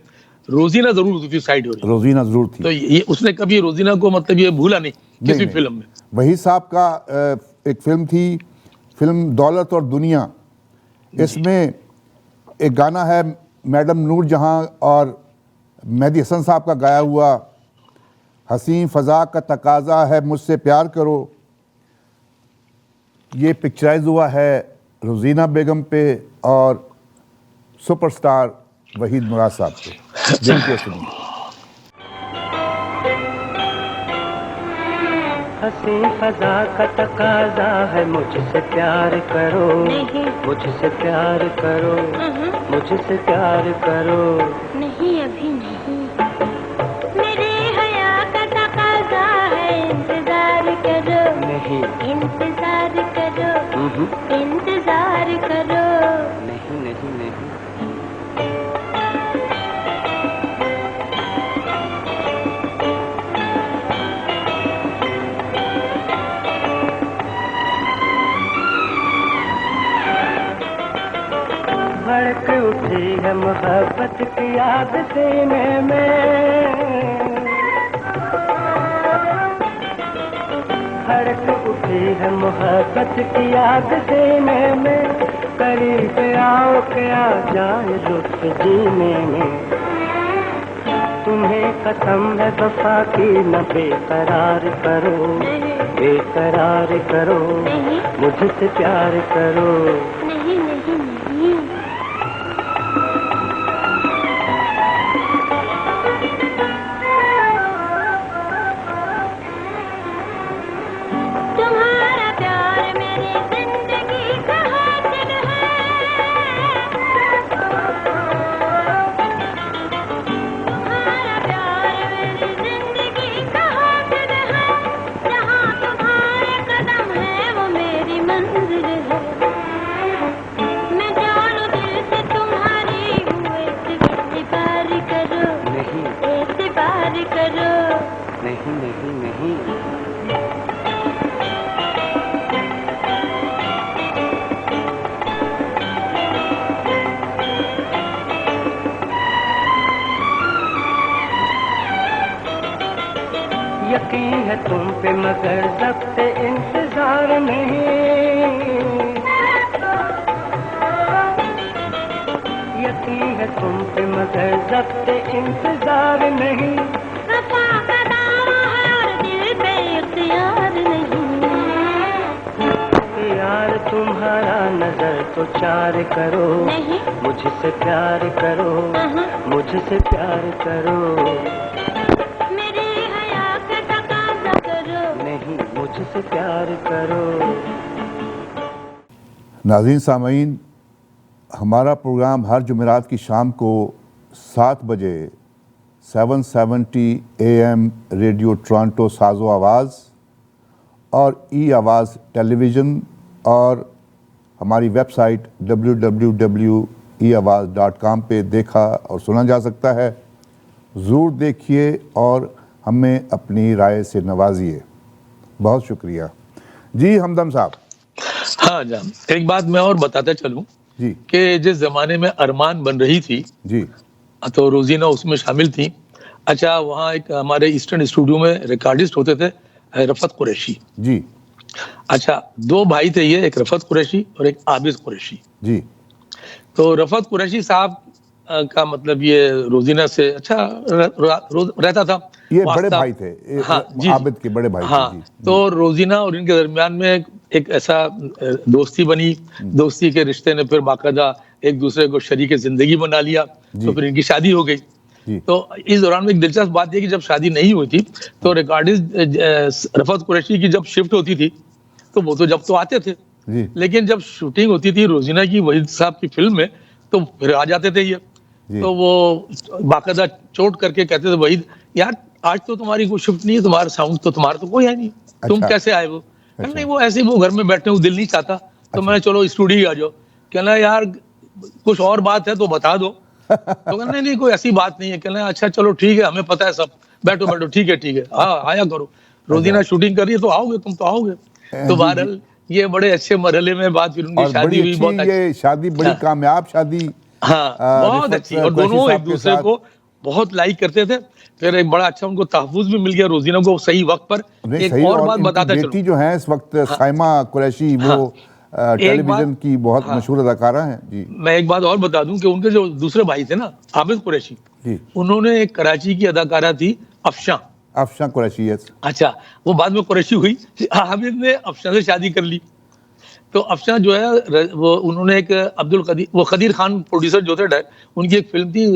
रोजीना जरूर उसकी साइड हो रही, रोजीना जरूर थी। तो ये उसने कभी रोजीना को मतलब ये भूला नहीं किसी फिल्म में। वहीद साहब का एक फिल्म थी, फिल्म दौलत और दुनिया, इसमें एक गाना है मैडम नूर जहां और मेहदी हसन साहब का गाया हुआ, हसीन फ़ज़ा का तकाज़ा है मुझसे प्यार करो। ये पिक्चराइज हुआ है रोज़ीना बेगम पे और सुपरस्टार वहीद मुराद साहब पे। देखिए सुनिए। हसी फजा का तकाजा है मुझसे प्यार करो, नहीं। मुझसे प्यार करो, मुझसे प्यार करो। नहीं अभी नहीं, मेरे हया का तकाजा है इंतजार करो, नहीं इंतजार करो, इंतजार करो। नहीं नहीं नहीं। भड़क उठी है मोहब्बत की याद सीने में, भड़क उठी है मोहब्बत की याद सीने में। करीब आओ के आ जाए लुत्फ जीने में। तुम्हें कसम है वफा की न बेकरार करो, बेकरार करो, मुझसे प्यार करो। नहीं नहीं नहीं, तुम्हारा प्यार मेरी जिंदगी का हासिल है, तुम्हारा प्यार मेरी जिंदगी का हासिल है। जहाँ तुम्हारे कदम है वो मेरी मंजिल है। मैं जानू दिल से तुम्हारी हूँ, एतबार करो, नहीं एतबार करो। नहीं नहीं नहीं। यकीन है तुम पे मगर जब्त इंतजार नहीं, यकीन है तुम पे मगर जब्त इंतजार नहीं। वफा का दावा है और दिल पे इख्तियार नहीं। यार तुम्हारा नजर तो चार करो, नहीं। मुझसे प्यार करो, मुझसे प्यार करो। मेरे हया का तकाज़ा करो, नहीं मुझसे प्यार करो। नाज़रीन सामीन, हमारा प्रोग्राम हर जुमेरात की शाम को 7 बजे 770 AM रेडियो टोरंटो साज़ो आवाज़ और ई आवाज़ टेलीविज़न और हमारी वेबसाइट www.eawaz.com पे देखा और सुना जा सकता है। ज़रूर देखिए और हमें अपनी राय से नवाजिए। बहुत शुक्रिया जी हमदम साहब। हाँ जान, एक बात मैं और बताता चलूं जी कि जिस जमाने में अरमान बन रही थी जी तो रोजीना उसमें शामिल थी। अच्छा, वहाँ एक हमारे ईस्टर्न स्टूडियो में रिकॉर्डिस्ट होते थे रफत कुरैशी। जी अच्छा, 2 भाई थे ये, एक रफत कुरैशी और एक आबिद कुरैशी। जी तो रफत कुरैशी साहब का मतलब ये रोजीना से अच्छा रहता था। ये बड़े वास्ता- भाई थे, हाँ जी, आबिद के बड़े भाई हाँ थे। जी तो रोजीना और इनके दरमियान में एक ऐसा दोस्ती बनी। दोस्ती के रिश्ते ने फिर बाकायदा एक दूसरे को शरीक जिंदगी बना लिया। जी। तो फिर इनकी शादी हो गई। जी तो इस दौरान में एक दिलचस्प बात यह कि जब शादी नहीं हुई थी तो रिकॉर्डिस्ट रफत कुरैशी की जब शिफ्ट होती थी तो वो तो जब तो आते थे, जी लेकिन जब शूटिंग होती थी रोजीना की वहीद साहब की फिल्म में तो फिर आ जाते थे ये। जी। तो वो बाकायदा चोट करके कहते थे, वहीद यार आज तो तुम्हारी कोई शिफ्ट नहीं है, तुम्हारा साउंड तो तुम्हारा तो कोई है नहीं, तुम अच्छा। कैसे आए? वो अच्छा। नहीं, वो ऐसे ही वो घर में बैठे वो दिल नहीं चाहता तो मैंने चलो स्टूडियो ही आ जाओ। कहना यार कुछ और बात है तो बता दो। तो कहना नहीं कोई ऐसी बात नहीं है। कहना अच्छा चलो ठीक है, हमें पता है सब, बैठो बैठो, ठीक है, हाँ आया करो। रोजीना शूटिंग कर रही है तो आओगे, तुम तो आओगे। तो जी, बहरहाल ये बड़े अच्छे मरहले में बात, फिर उनकी और शादी बड़ी हुई, बहुत अच्छी ये शादी, बड़ी हाँ। कामयाब शादी। हाँ बहुत रिफत अच्छी, और कुरैशी दोनों साहब एक के दूसरे साथ। को बहुत लाइक करते थे। फिर एक बड़ा अच्छा उनको तहफ़्फ़ुज़ भी मिल गया रोजीना को सही वक्त पर। नहीं एक सही, और और बात इनकी बताता बेटी चलूं। जो है इस वक्त साइमा कुरैशी, वो टेलीविजन की बहुत मशहूर अदाकारा हैं जी। मैं एक बात और बता दूं कि उनके जो दूसरे भाई थे ना, आबिद कुरैशी, जी उन्होंने एक कराची की अदाकारा थी अफशां। अफशां कुरैशी, यस। अच्छा, वो बाद में कुरैशी हुई, आबिद ने अफशां से शादी कर ली। तो अफशां जो है वो उन्होंने एक अब्दुल कदीर, वो कदीर खान प्रोड्यूसर जो थे, उनकी एक फिल्म थी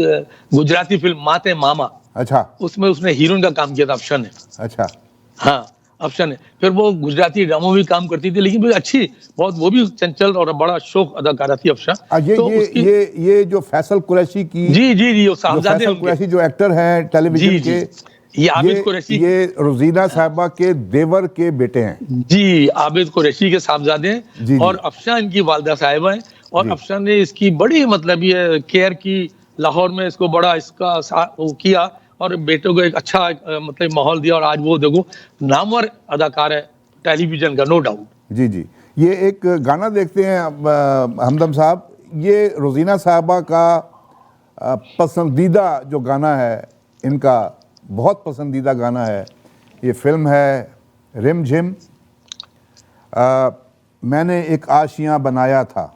गुजराती फिल्म माते मामा, अच्छा उसमें उसने हीरोइन का काम किया था अफशां ने। अच्छा। हाँ, अफशां ने। फिर वो गुजराती ड्रामों में भी काम करती थी, लेकिन भी अच्छी बहुत, वो भी चंचल और बड़ा शौक अदाकारा थी अफशां। तो उसकी ये जो फैसल कुरैशी की, जी जी जी, वो जो साहबजादे फैसल उनके। कुरैशी जो एक्टर हैं टेलीविजन जी, जी। के, ये आबिद कुरैशी, ये रोजीना साहिबा के देवर के बेटे हैं। जी, आबिद कुरैशी के साहबजादे जी, हैं, और जी। अफशां इनकी वालिदा साहिबा हैं। और जी। अफशां ने इसकी बड़ी मतलब ये केयर की, लाहौर में इसको बड़ा इसका वो किया, और बेटों को एक अच्छा मतलब माहौल दिया, और आज वो देखो नामवर अदाकार है टेलीविजन का, नो डाउट। जी जी। ये एक गाना देखते हैं हमदम साहब, ये रोजीना साहबा का पसंदीदा जो गाना है, इनका बहुत पसंदीदा गाना है। ये फिल्म है रिम झिम, मैंने एक आशियाँ बनाया था।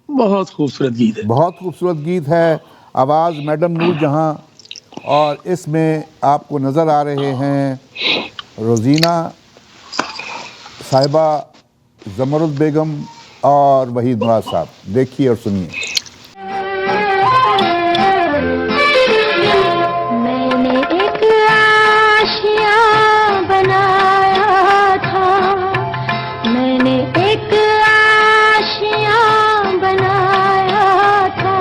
बहुत खूबसूरत गीत है। बहुत खूबसूरत गीत है, आवाज़ मैडम नूर जहाँ, और इसमें आपको नज़र आ रहे हैं रोजीना साहिबा, जमरुद बेगम और वहीद मुराद साहब। देखिए और सुनिए। मैंने एक आशियाँ बनाया था, मैंने एक आशियाँ बनाया था,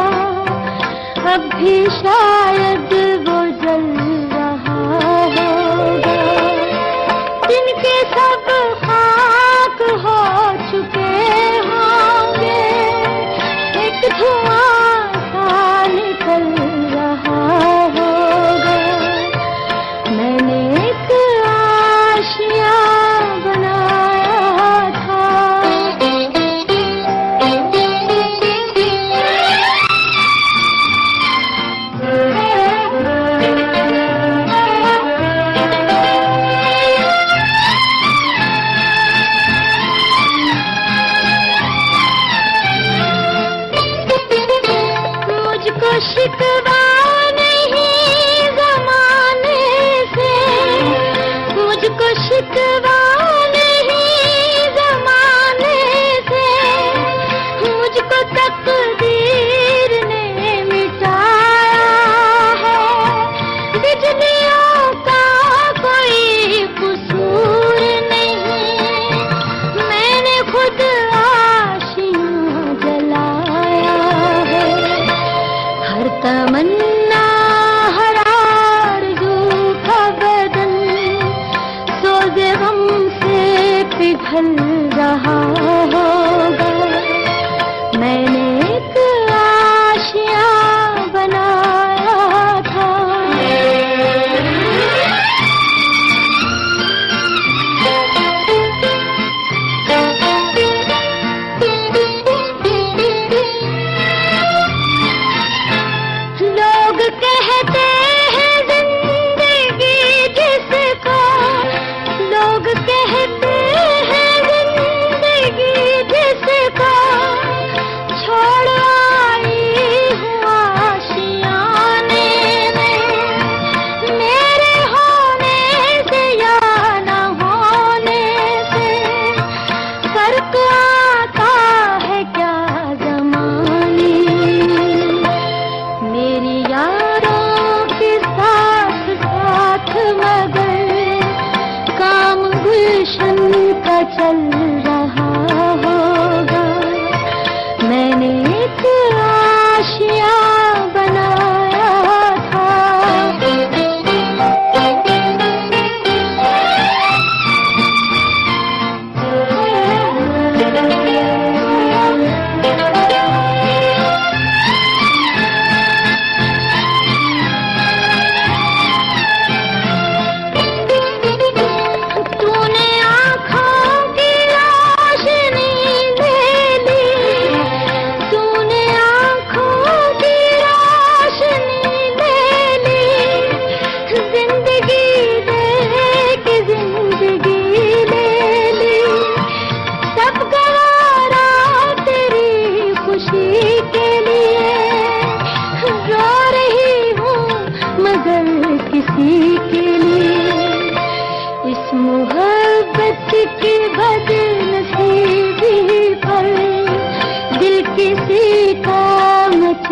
अब भी शायद वो जल रहा होगा, जिनके सब खाक हो चुके होंगे, एक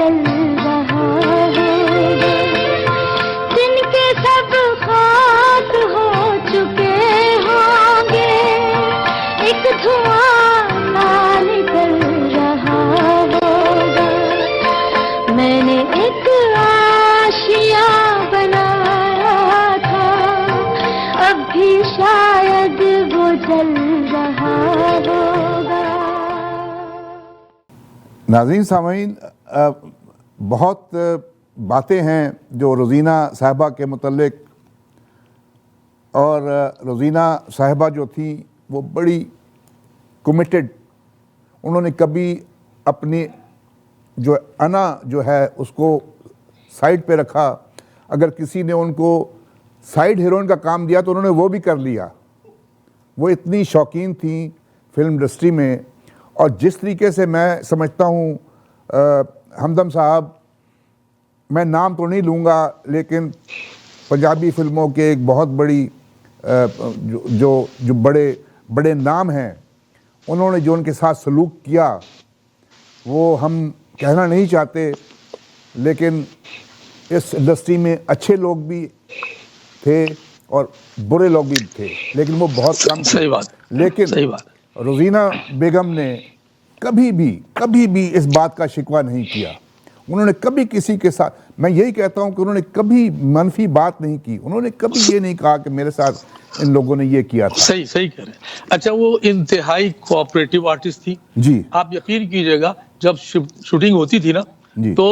जल रहा होगा। दिन के सब खाक हो चुके होंगे, एक धुआं ना निकल रहा होगा। मैंने एक आशिया बनाया था, अब भी शायद वो जल रहा होगा। नाज़रीन सामीन, बहुत बातें हैं जो रोज़ीना साहिबा के मुतल्लिक, और रोज़ीना साहिबा जो थी वो बड़ी कमिटेड, उन्होंने कभी अपनी जो अना जो है उसको साइड पे रखा। अगर किसी ने उनको साइड हीरोइन का काम दिया तो उन्होंने वो भी कर लिया। वो इतनी शौकीन थी फिल्म इंडस्ट्री में। और जिस तरीके से मैं समझता हूँ हमदम साहब, मैं नाम तो नहीं लूँगा, लेकिन पंजाबी फिल्मों के एक बहुत बड़ी जो बड़े बड़े नाम हैं, उन्होंने जो उनके साथ सलूक किया वो हम कहना नहीं चाहते, लेकिन इस इंडस्ट्री में अच्छे लोग भी थे और बुरे लोग भी थे, लेकिन वो बहुत कम थे। सही बात, लेकिन सही बात। रोज़ीना बेगम ने कभी भी इस बात का शिकवा नहीं किया। उन्होंने कभी किसी के साथ, मैं यही कहता हूं कि उन्होंने कभी मनफी बात नहीं की। उन्होंने कभी ये नहीं कहा कि मेरे साथ इन लोगों ने ये किया था। सही सही कह रहे हैं। अच्छा, वो इंतहाई कोऑपरेटिव आर्टिस्ट थी जी। आप यकीन कीजिएगा, जब शूटिंग होती थी ना, जी। तो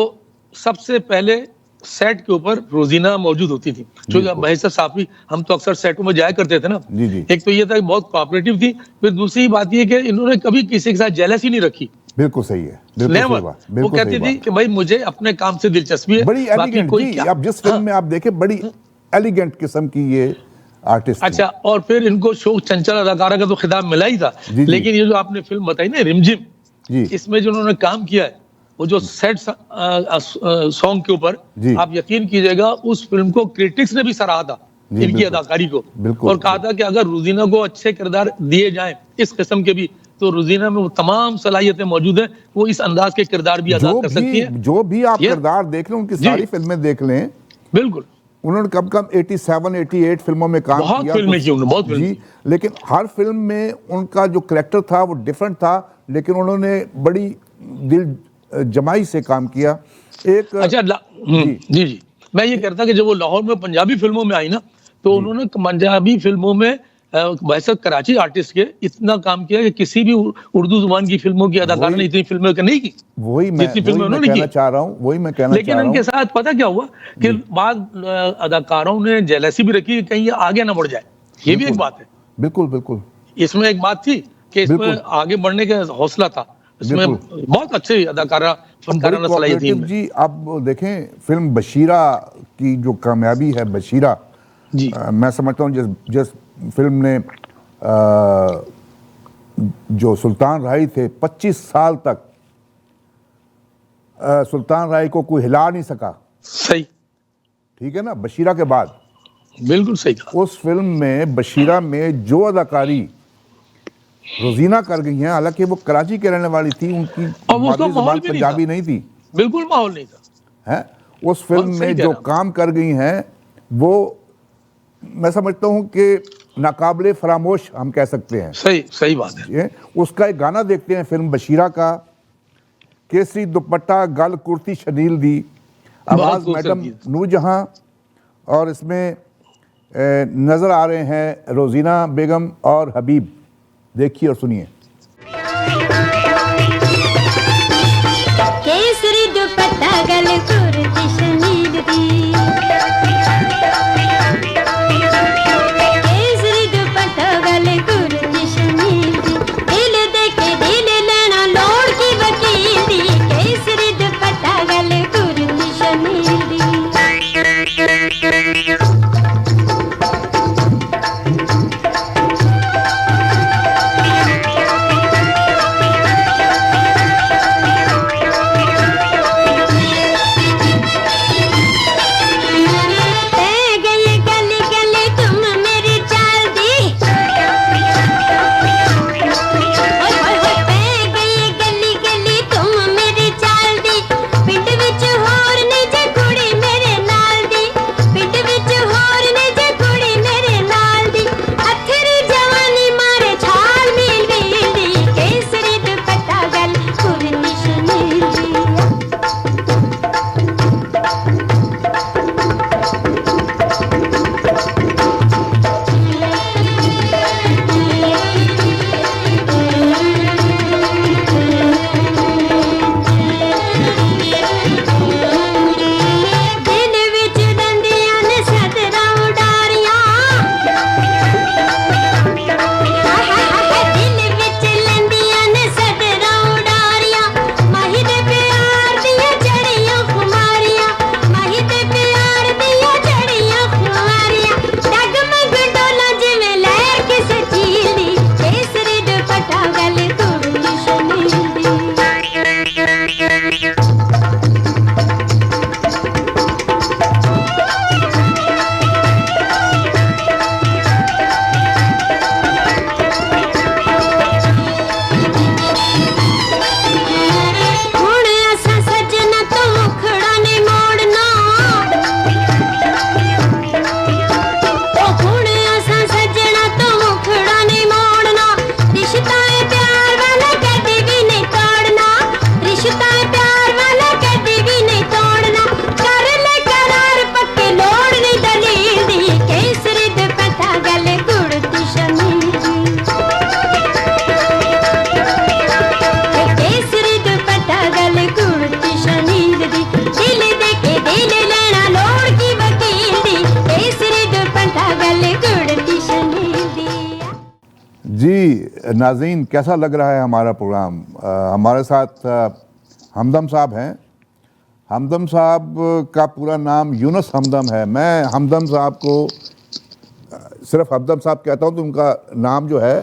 सबसे पहले सेट के ऊपर रोजीना मौजूद होती थी। जो बहसत साफी, हम तो अक्सर सेटों में जाया करते थे ना। जी जी। एक तो ये था कि बहुत कोऑपरेटिव थी, फिर दूसरी बात ये कि इन्होंने कभी किसी के साथ जेलसी नहीं रखी। बिल्कुल सही है, बिल्कुल नेवर। सही बात, वो बिल्कुल कहती सही थी बात। कि भाई मुझे अपने काम से दिलचस्पी है, बड़ी बाकी एलिगेंट कोई जी, क्या। आप जिस फिल्म में आप देखें बड़ी एलिगेंट किस्म की ये आर्टिस्ट। अच्छा, और फिर इनको शोक चंचल अदाकारा का तो खिताब मिला ही था। जी, जी। लेकिन ये जो आपने फिल्म बताई ना रिमझिम, जी। इसमें जो उन्होंने काम किया है, वो जो सेट सॉन्ग के ऊपर, जी। आप यकीन कीजिएगा उस फिल्म को क्रिटिक्स ने भी सराहा था, जी, इनकी बिल्कुल। अदाकारी को। बिल्कुल। और कहा था कि अगर रुजीना को अच्छे किरदार दिए जाएं इस किस्म के भी, तो रुजीना में वो तमाम सलाहियतें मौजूद हैं, वो इस अंदाज के किरदार भी अदा कर सकती है। जो भी आप ये- किरदार देख लें, उनकी जी। सारी फिल्में देख लें, बिल्कुल। उन्होंने कम 87, 88 फिल्मों में काम बहुत किया। फिल्में की उन्होंने, बहुत जी, फिल्में। लेकिन हर फिल्म में उनका जो करेक्टर था वो डिफरेंट था, लेकिन उन्होंने बड़ी दिल जमाई से काम किया। एक अच्छा, जी जी, मैं ये कहता कि जब वो लाहौर में पंजाबी फिल्मों में आई ना, तो उन्होंने पंजाबी फिल्मों में वैसे कराची आर्टिस्ट के इतना काम किया कि किसी भी उर्दू जुबान की फिल्मों की अदाकारा ने इतनी फिल्में नहीं की। वही मैं जितनी फिल्में वही मैं उन्होंने कहना की। चाह रहा हूँ, वही मैं कहना चाह लेकिन रहा इनके हूँ। साथ पता क्या हुआ कि बाद अदाकारों ने जेलसी भी रखी कि कहीं ये आगे ना बढ़ जाए। ये भी एक बात है। बिल्कुल बिल्कुल। इसमें एक बात थी कि इसमें बिल्कुल। आगे बढ़ने का हौसला था। इसमें बहुत अच्छे अदाकारा फनकाराना सलाहियत थी इनमें। जी, आप देखें फिल्म बशीरा की जो कामयाबी है, बशीरा जी। मैं समझता हूँ जिस फिल्म ने जो सुल्तान राय थे 25 साल तक सुल्तान राय को कोई हिला नहीं सका। सही, ठीक है ना। बशीरा के बाद बिल्कुल सही कहा। उस फिल्म में बशीरा में जो अदाकारी रोजीना कर गई हैं, हालांकि वो कराची के रहने वाली थी, उनकी और उसका मादरी माहौल ज़बान भी नहीं पंजाबी था। नहीं थी, बिल्कुल माहौल नहीं था। है। उस फिल्म बहुत सही में कह जो रहा हूं। काम कर गई हैं वो मैं समझता हूं कि नाकाबिले फरामोश हम कह सकते हैं। सही सही बात है। ये उसका एक गाना देखते हैं फिल्म बशीरा का, केसरी दुपट्टा गल कुर्ती शनील दी, आवाज खूबसूरत मैडम गीत। नूरजहां, और इसमें नजर आ रहे हैं रोजीना बेगम और हबीब। देखिए और सुनिए। केसरी दुपट्टा गल कुर्ती शनील दी, केसरी दुपट्टा गल कुर्ती शनील दी, दिल दे के दिल लेना लोड़ की वकील दी, केसरी दुपट्टा गल कुर्ती शनील दी। नाज़रीन, कैसा लग रहा है हमारा प्रोग्राम? हमारे साथ हमदम साहब हैं। हमदम साहब का पूरा नाम यूनुस हमदम है। मैं हमदम साहब को सिर्फ हमदम साहब कहता हूँ तो उनका नाम जो है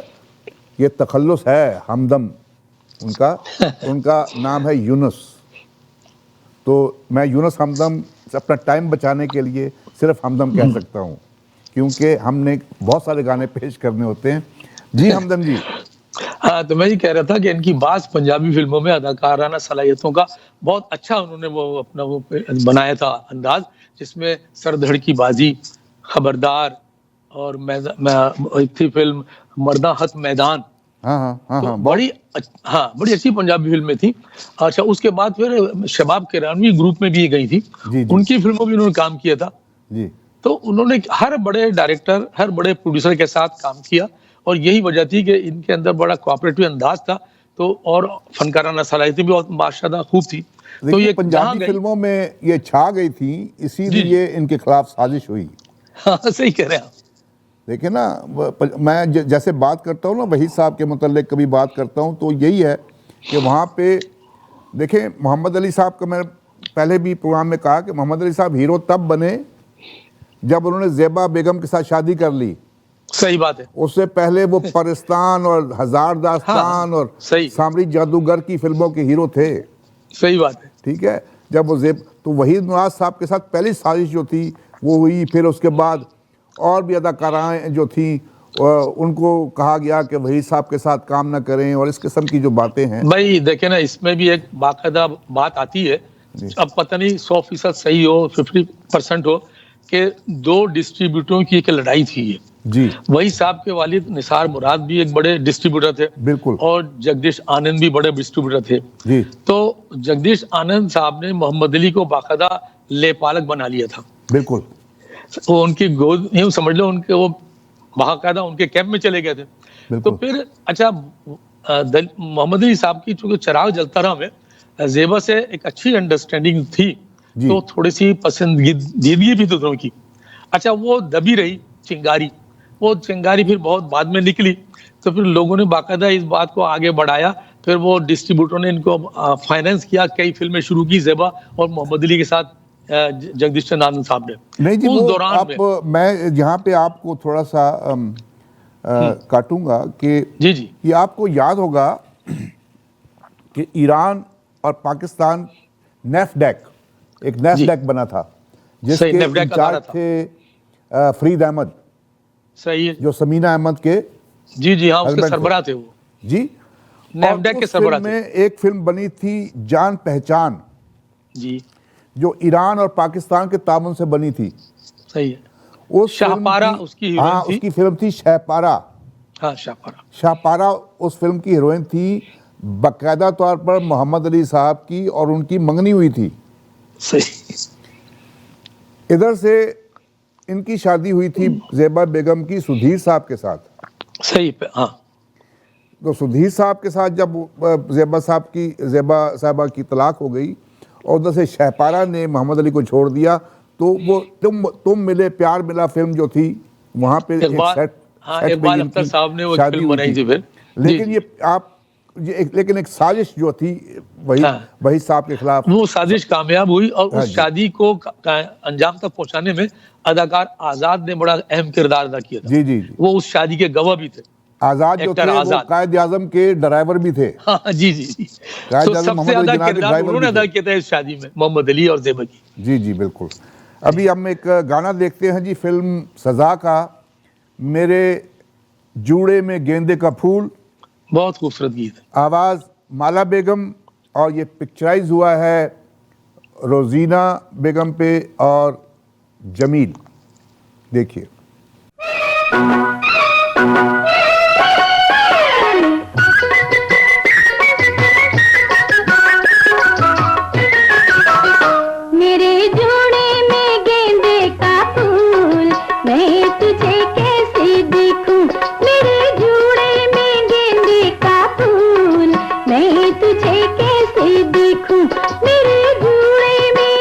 ये तखल्लुस है हमदम, उनका नाम है यूनुस। तो मैं यूनुस हमदम से अपना टाइम बचाने के लिए सिर्फ हमदम कह सकता हूँ, क्योंकि हमने बहुत सारे गाने पेश करने होते हैं। जी हमदम जी। हाँ, तो मैं ये कह रहा था कि इनकी बात पंजाबी फिल्मों में अदाकाराना सलाहियतों का बहुत अच्छा उन्होंने वो अपना वो बनाया था अंदाज, जिसमें सरधड़ की बाजी, खबरदार और एक थी फिल्म मर्दा हत मैदान। हाँ, बड़ी अच्छी पंजाबी फिल्में थी। अच्छा, उसके बाद फिर शबाब किरानवी ग्रुप में भी ये गई थी। जी। उनकी फिल्मों में उन्होंने काम किया था जी। तो उन्होंने हर बड़े डायरेक्टर, हर बड़े प्रोड्यूसर के साथ काम किया और यही वजह थी कि इनके अंदर बड़ा कोऑपरेटिव अंदाज था, तो और फनकाराना सलाहियतें भी बहुत माशाल्लाह खूब थी। तो ये पंजाबी फिल्मों में ये छा गई थी, इसीलिए इनके खिलाफ साजिश हुई। हाँ, सही कह रहे हैं आप। देखिए ना, मैं जैसे बात करता हूँ ना वहीद साहब के मुतल्लिक कभी बात करता हूँ तो यही है कि वहाँ पे देखें, मोहम्मद अली साहब का मैंने पहले भी प्रोग्राम में कहा कि मोहम्मद अली साहब हीरो तब बने जब उन्होंने ज़ेबा बेगम के साथ शादी कर ली। सही बात है। उससे पहले वो परिस्तान और हजार दास्तान और सामरी जादूगर की फिल्मों के हीरो थे। सही बात है। ठीक है, जब वो तो वहीद मुराद साहब के साथ पहली साजिश जो थी वो हुई, फिर उसके बाद और भी अदाकाराएं जो थी उनको कहा गया कि वहीद साहब के साथ काम ना करें, और इस किस्म की जो बातें हैं। भाई देखे ना, इसमें भी एक बाकायदा बात आती है, अब पता नहीं 100% सही हो 50% हो, कि 2 डिस्ट्रीब्यूटरों की एक लड़ाई थी ये। जी। वही साहब के वालिद निसार मुराद भी एक बड़े डिस्ट्रीब्यूटर थे। बिल्कुल। और जगदीश आनंद भी बड़े डिस्ट्रीब्यूटर थे। जी। तो जगदीश आनंद साहब ने मोहम्मद अली को बाकायदा लेपालक बना लिया था। बिल्कुल। वो उनकी गोद, यूं समझ लो, उनके वो बाकायदा उनके कैंप में चले गए थे। तो फिर अच्छा, मोहम्मद अली साहब की चूंकि चिराग जलता रहा में ज़ेबा से एक अच्छी अंडरस्टैंडिंग थी, तो थोड़ी सी पसंदीदगी भी दोनों की। अच्छा, वो दबी रही चिंगारी, वो चिंगारी फिर बहुत बाद में निकली, तो फिर लोगों ने बाकायदा इस बात को आगे बढ़ाया। फिर वो डिस्ट्रीब्यूटर ने इनको फाइनेंस किया, कई फिल्में शुरू की ज़ेबा और मोहम्मद अली के साथ जगदीश आनंद साहब ने। नहीं जी, उस वो दौरान आप मैं यहाँ पे आपको थोड़ा सा काटूंगा कि जी कि आपको याद होगा कि ईरान और पाकिस्तान एक नेफ्डेक बना था, जिसके इंचार्ज थे फरीद अहमद। सही है। जो समीना अहमद के जी हाँ, उसके सरबराह थे वो। जी। नेफ्डेक के सरबराह थे। में एक फिल्म बनी थी जान पहचान, जी, जो ईरान और पाकिस्तान के तामुन से बनी थी। सही है। उस शाहपारा उसकी हीरोइन थी। उसकी फिल्म थी शाहपारा। हाँ, शाहपारा उस फिल्म की हीरोइन थी, बाकायदा तौर पर मोहम्मद अली साहब की, और उनकी मंगनी हुई थी। सही। इधर से इनकी शादी हुई थी ज़ेबा बेगम की सुधीर साहब के साथ। सही पे, हाँ। तो सुधीर साहब के साथ जब ज़ेबा साहबा की तलाक हो गई और उधर से शाहपारा ने मोहम्मद अली को छोड़ दिया, तो वो तुम मिले प्यार मिला फिल्म जो थी, वहाँ पे इकबाल अख्तर साहब ने वो फिल्म बनाई थी फिर। लेकिन एक साजिश जो थी वही साहब के खिलाफ, वो साजिश कामयाब हुई, और उस शादी को अंजाम तक पहुंचाने में अदाकार आजाद ने बड़ा अहम किरदार अदा किया था। जी। वो उस शादी के गवाह भी थे। आजाद जो थे वो कायद आजम के ड्राइवर भी थे। हाँ, जी। तो सबसे ज्यादा किरदार उन्होंने अदा किया था इस शादी में, मोहम्मद अली और ज़ेबा की। जी बिल्कुल। अभी हम एक गाना देखते हैं जी, फिल्म सजा का, मेरे जूड़े में गेंदे का फूल। बहुत खूबसूरत गीत है। आवाज़ माला बेगम, और ये पिक्चराइज हुआ है रोजीना बेगम पे और जमील। देखिए। मेरे जोड़े में गेंदे का फूल, मैं तुझे कैसे देखूं। मेरे जोड़े में गेंदे का फूल, मैं तुझे कैसे देखूं। मेरे जोड़े में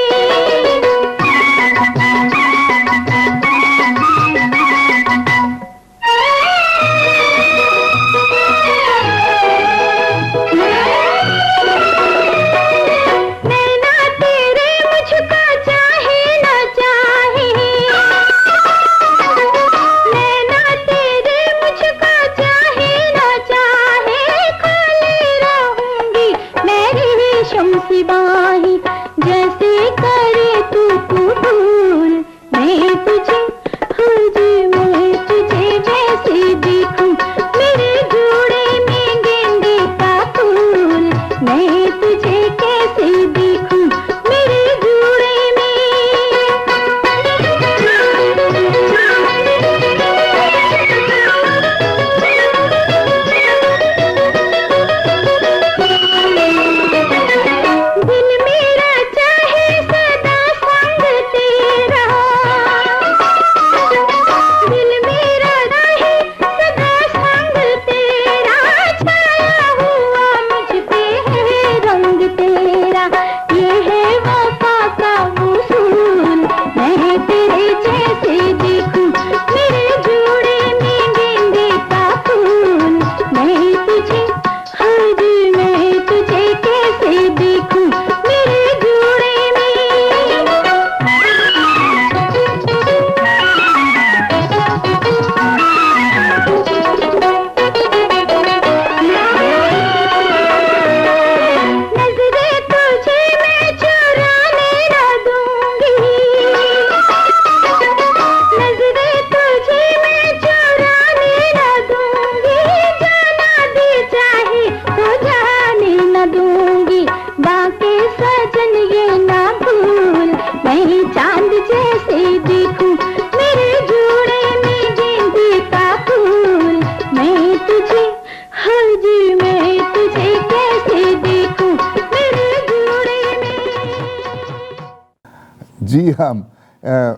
जी हम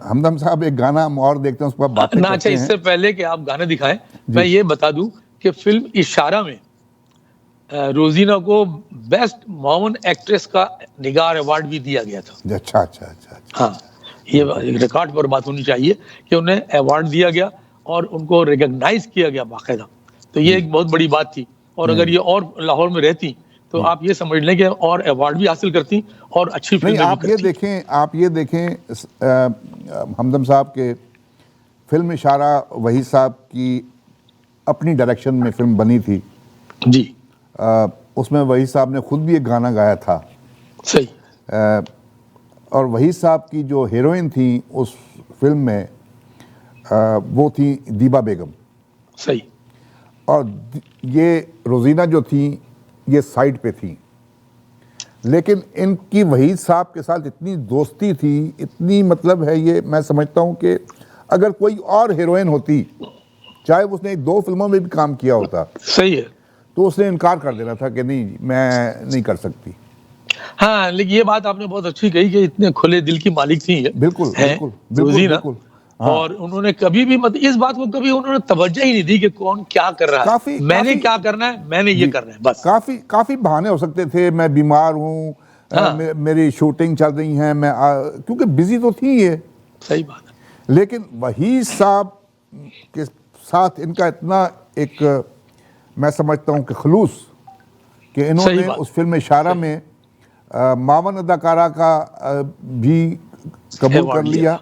हमदम साहब एक गाना हम और देखते हैं, उस पर बातें ना करते अच्छा, हैं। इससे पहले कि आप गाने दिखाएं, मैं ये बता दूं कि फिल्म इशारा में रोजीना को बेस्ट वुमन एक्ट्रेस का निगार अवार्ड भी दिया गया था। अच्छा अच्छा अच्छा अच्छा। हाँ, ये रिकॉर्ड पर बात होनी चाहिए कि उन्हें अवार्ड दिया गया और उनको रिकॉग्नाइज किया गया बाकायदा। तो ये एक बहुत बड़ी बात थी, और अगर ये और लाहौर में रहती तो आप ये समझ लें कि और अवार्ड भी हासिल करती और अच्छी नहीं, फिल्में भी आप ये करती। देखें, आप ये देखें हमदम साहब के फिल्म इशारा वही साहब की अपनी डायरेक्शन में फिल्म बनी थी। जी उसमें वही साहब ने खुद भी एक गाना गाया था। सही। और वही साहब की जो हीरोइन थी उस फिल्म में वो थी दीबा बेगम। सही। और ये रोजीना जो थी ये साइड पे थी, लेकिन इनकी वहीद साहब के साथ इतनी दोस्ती थी, इतनी मतलब है, ये मैं समझता हूँ कि अगर कोई और हीरोइन होती, चाहे उसने 2 फिल्मों में भी काम किया होता, सही है। तो उसने इनकार कर देना था कि नहीं, मैं नहीं कर सकती। हाँ, लेकिन ये बात आपने बहुत अच्छी कही कि इतने खुले दिल की मालिक थी ये, बिल्कुल हैं, बिल्कुल बिल्कुल रोजीना। बिल्कुल। हाँ। और उन्होंने कभी भी मतलब इस बात को कभी उन्होंने तवज्जो ही नहीं दी कि कौन क्या कर रहा है, मैंने क्या करना है, मैंने ये जी, करना है, बस। काफी बहाने हो सकते थे, मैं बीमार हूँ, हाँ। मेरी शूटिंग चल रही है, मैं क्योंकि बिजी तो थी ये। सही बात है। लेकिन वही साहब के साथ इनका इतना एक मैं समझता हूँ कि खलूस, कि सही इन्होंने बात। उस फिल्म इशारा में मावन अदाकारा का भी कबूल कर अवार्ड लिया,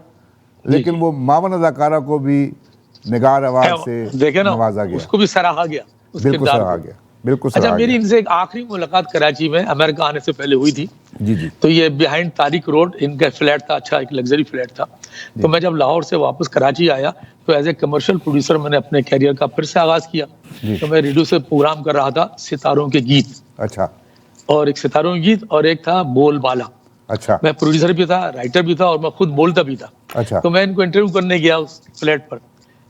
लेकिन जी। वो मावन अदाकारा को भी निगार अवार्ड से देखे ना, नवाजा गया, उसको भी सराहा गया, उस बिल्कुल किरदार सराहा को। गया, बिल्कुल अच्छा, सराहा मेरी गया। इनसे एक आखिरी मुलाकात कराची में अमेरिका आने से पहले हुई थी। जी जी तो ये बिहाइंड तारिक रोड इनका फ्लैट था, अच्छा एक लग्जरी फ्लैट था। तो मैं जब लाहौर से वापस कराची आया तो एज ए कमर्शियल प्रोड्यूसर मैंने अपने कैरियर का फिर से आगाज किया। जी। तो मैं रेडियो से प्रोग्राम कर रहा था सितारों के गीत, अच्छा और एक सितारों के गीत और एक था बोलबाला। अच्छा मैं प्रोड्यूसर भी था, राइटर भी था, और मैं खुद बोलता भी था। अच्छा तो मैं इनको इंटरव्यू करने गया उस फ्लैट पर।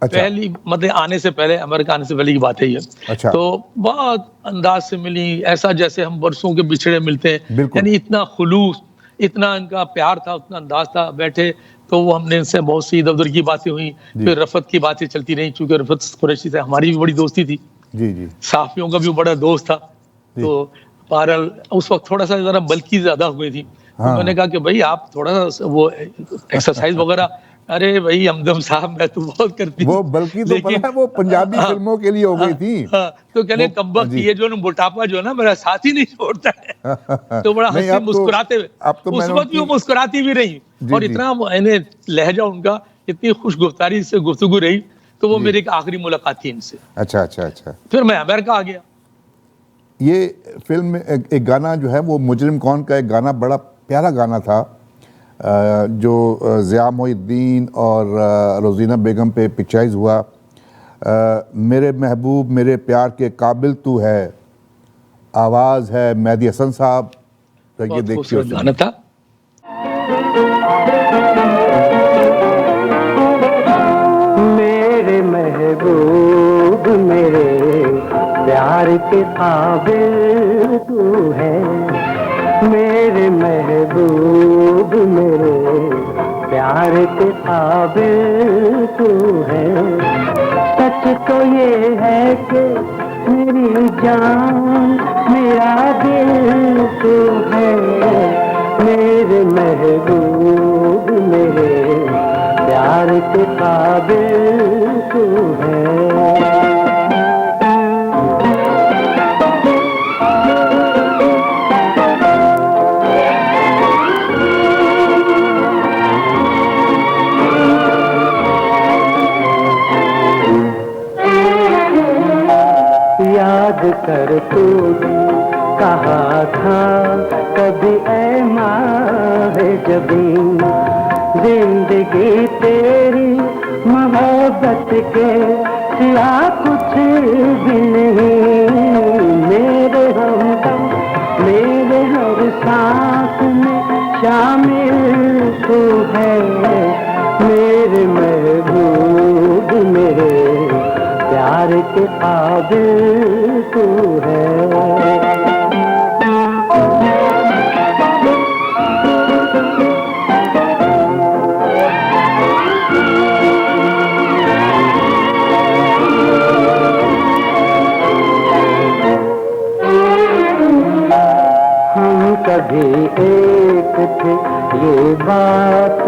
अच्छा पहली मतलब आने से पहले, अमेरिका आने से पहले की बात है ये। अच्छा। तो बहुत अंदाज से मिली, ऐसा जैसे हम बरसों के बिछड़े मिलते हैं, बिल्कुल। यानी इतना खुलूस, इतना इनका प्यार था, उतना अंदाज था। बैठे तो वो हमने इनसे बहुत सी इधर उधर की बातें हुई, फिर रफत की बातें चलती रही, चूंकि रफत कुरैशी से हमारी भी बड़ी दोस्ती थी, जी जी साफियों का भी बड़ा दोस्त था। तो बहरहाल उस वक्त थोड़ा सा जरा बल्कि ज्यादा हो गई थी। हाँ। तो मैंने कहा कि भाई आप थोड़ा सा वो एक्सरसाइज वगैरह, अरे भाई हमदम साहब मैं तो बहुत करती हूँ। वो बल्कि तो पता है वो पंजाबी हाँ, फिल्मों के लिए हो गई थी। हाँ, तो कहने वो- कम वक्त जी। ये जो मोटापा जो है ना मेरा साथ ही नहीं छोड़ता है। तो बड़ा नहीं, हंसी अब तो- मुस्कुराते हुए, अब तो उस मैंने वक्त भी वो उनकी- मुस्कुराती भी रही, जी, और जी। इतना यानी लहजा उनका, इतनी खुश गुफ्तारी से गुफ्तगू रही। तो वो जी। मेरी एक आखिरी मुलाकात थी इनसे। अच्छा अच्छा अच्छा। फिर मैं अमेरिका आ गया। ये फिल्म में एक गाना जो है वो मुजरिम कौन का एक गाना, बड़ा प्यारा गाना था, जो ज़िया मोहिद्दीन और रोजीना बेगम पे पिक्चराइज हुआ। मेरे महबूब मेरे प्यार के काबिल तू है, आवाज़ है मेहदी हसन साहब। तो ये बहुत देखिए खूबसूरत उस गाना था। मेरे महबूब मेरे प्यार के काबिल तू है, मेरे महबूब मेरे प्यार के काबिल तू है। सच तो ये है कि मेरी जान मेरा दिल तू है, मेरे महबूब मेरे प्यार के काबिल तू है। याद कर तूने कहा था कभी ऐ माहे जबी, जिंदगी तेरी मोहब्बत के सिवा कुछ भी नहीं। मेरे हमदम मेरे हर सांस में शामिल तू है, मेरे महबूब मेरे प्यार के काबिल तू है। कभी एक थे, ये बात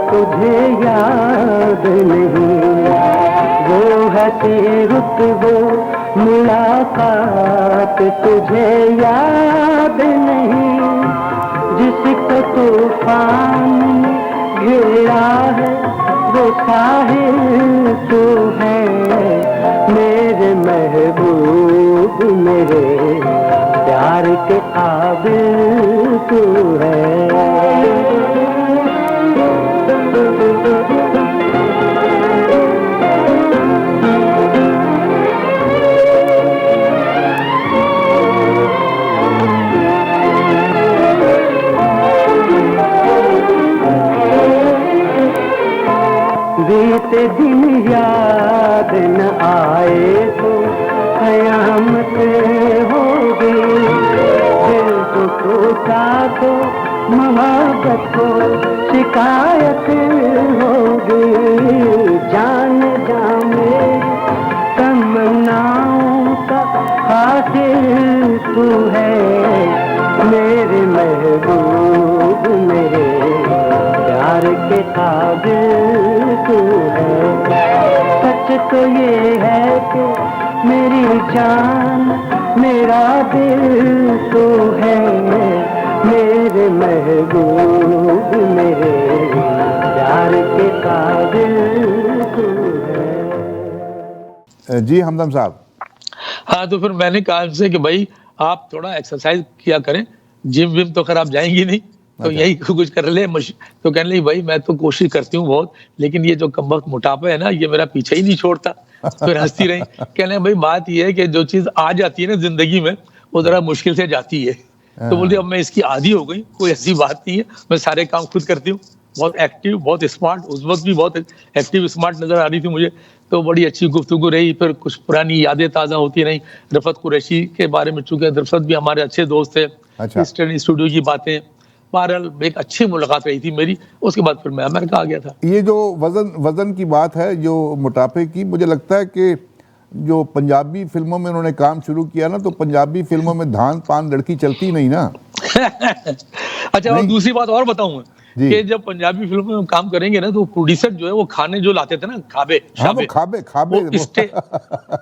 तुझे याद नहीं। वो हंसी रुत वो मुलाकात तुझे याद नहीं। जिसको तूफान ने घेरा है वो साहिल तू है। मेरे महबूब मेरे प्यार के काबिल तू है। बीते दिन याद न आए तो कयामत होगी। दिल को टूटा तो मोहब्बत को शिकायत होगी। जान जा मेरी तमन्नाओं का हासिल तू है। मेरे महबूब मेरे प्यार के काबिल तू है। सच तो ये है कि मेरी जान मेरा दिल तू है। मेरे महबूब मेरे प्यार के काबिल तू है। जी हमदम साहब। हाँ, तो फिर मैंने कहा उनसे कि भाई आप थोड़ा एक्सरसाइज किया करें, जिम विम तो खैर आप जाएंगी नहीं, तो यही कुछ कर ले। तो कहने लगी भाई मैं तो कोशिश करती हूँ बहुत, लेकिन ये जो कमबख्त मोटापा है ना, ये मेरा पीछे ही नहीं छोड़ता। फिर हंसती रही। कहने भाई बात ये है कि जो चीज आ जाती है ना जिंदगी में, वो जरा मुश्किल से जाती है। तो बोलती अब मैं इसकी आदी हो गई, कोई ऐसी बात नहीं है, मैं सारे काम खुद करती हूँ। बहुत एक्टिव, बहुत स्मार्ट, उस वक्त भी बहुत एक्टिव स्मार्ट नजर आ रही थी मुझे। तो बड़ी अच्छी गुफ्तगू रही। फिर कुछ पुरानी यादें ताज़ा होती रही। रफत कुरैशी के बारे में, चूंकि रफत भी हमारे अच्छे दोस्त थे। अच्छा। ईस्टर्न स्टूडियो की बातें, बहरहाल एक अच्छी मुलाकात रही थी मेरी। उसके बाद फिर मैं अमेरिका आ गया था। ये जो वजन की बात है, जो मोटापे की, मुझे लगता है कि जो पंजाबी फिल्मों में उन्होंने काम शुरू किया ना, तो पंजाबी फिल्मों में धान पान लड़की चलती नहीं ना। अच्छा, और नहीं। दूसरी बात और बताऊं मैं जी। कि जब पंजाबी फिल्मों में हम काम करेंगे ना, तो प्रोड्यूसर जो है वो खाने जो लाते थे ना, खाबे हाँ, वो शाबे, खाबे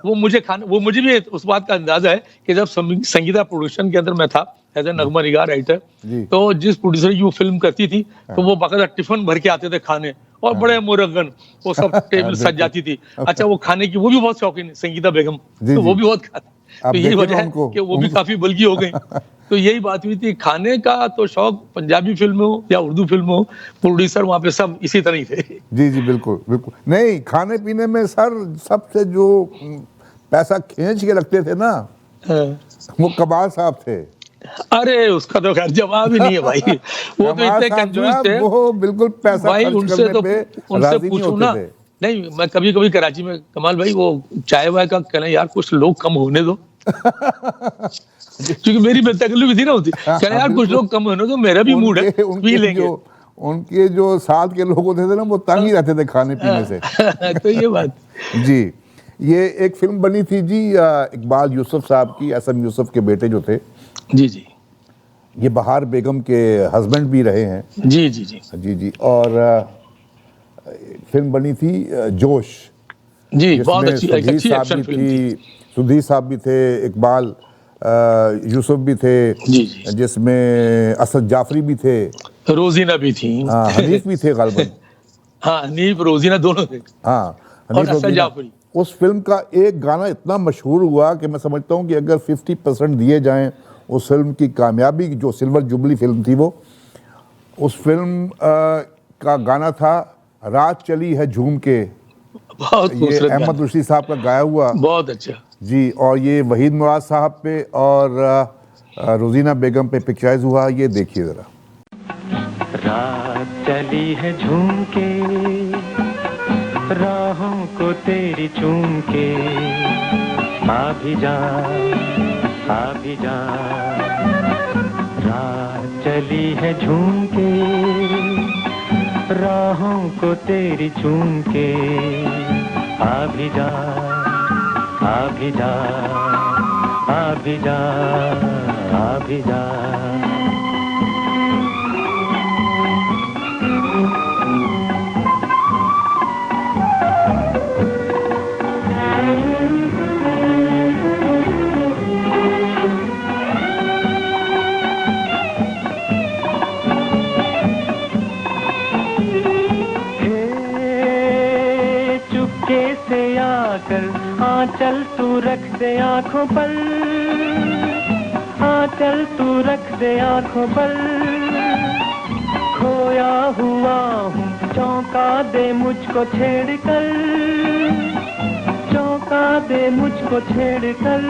वो मुझे खाने, वो मुझे भी उस बात का अंदाजा है कि जब संगीता प्रोडक्शन के अंदर मैं था as a Nagma Nigar writer, जी। तो जिस प्रोड्यूसर की वो फिल्म करती थी, तो वो बाकायदा टिफिन भर के आते थे खाने, और बड़े मुरगन, वो सब टेबल सज जाती थी। अच्छा, वो खाने की वो भी बहुत शौकीन है, संगीता बेगम, जी, तो वो जी। भी बहुत खाती। आप तो यही देखें वजह ना है उनको, कि वो भी काफी बल्कि हो गई। तो यही बात हुई थी, खाने का तो शौक पंजाबी फिल्म हो या उर्दू फिल्म हो, प्रोड्यूसर वहां पे सब इसी तरह ही थे। जी जी, बिल्कुल बिल्कुल। नहीं, खाने पीने में सर सबसे जो पैसा खींच के रखते थे ना, वो कमाल साहब थे। अरे उसका तो खैर जवाब ही नहीं है भाई। वो तो कमाल इतने साहब कंजूस जो है, थे वो बिल्कुल पैसा भाई। खर्च उनसे करने तो पे उनसे राजी नहीं पूछूं ना, होते थे। नहीं मैं कभी कभी कराची में, कमाल भाई वो चाय वाय का कहना, यार कुछ लोग कम होने दो। क्योंकि मेरी बेतकल्लुफी थी ना होती, कहना यार कुछ लोग कम होने दो, मेरा भी मूड है, पी लेंगे। उनके जो साथ के लोग होते थे ना, वो तंग ही रहते थे खाने पीने से। तो ये बात। जी, ये एक फिल्म बनी थी जी, इकबाल यूसुफ साहब की, असम यूसुफ के बेटे जो थे, जी जी ये बहार बेगम के हस्बैंड भी रहे हैं। जी जी जी जी जी। और फिल्म बनी थी जोश, जी, बहुत जिसमें अच्छी, एक सुधीर अच्छी साहब एक्शन भी फिल्म थी। थी, सुधीर साहब भी थे, इकबाल यूसुफ भी थे, जी जी, जिसमें असद जाफरी भी थे, रोजीना भी थी। हनीफ भी थे गालिबन। हाँ, हनीफ रोजीना दोनों थे, हाँ, और हनीफ असद रोजीना। जाफरी। उस फिल्म का एक गाना इतना मशहूर हुआ कि मैं समझता हूँ कि अगर 50% दिए जाएं उस फिल्म की कामयाबी, जो सिल्वर जुबली फिल्म थी, वो उस फिल्म का गाना था रात चली है झूम के। बहुत ये खूबसूरत अहमद गाना, रुश्दी साहब का गाया हुआ। बहुत अच्छा। जी, और ये वहीद मुराद साहब पे और रोजीना बेगम पे पिक्चराइज हुआ। ये देखिए जरा। रात चली है झूम के, राहों को तेरी चूम के, आ भी जा, आ भी जा। रात चली है झूम के, राहों को तेरी चूम के, आ भी जा, आ भी जा, आ भी जा, आ भी जा। कर आंचल तू रख दे आंखों पर, आंचल तू रख दे आंखों पर। खोया हुआ हूँ चौंका दे मुझको छेड़ कर, चौंका दे मुझको छेड़ कर।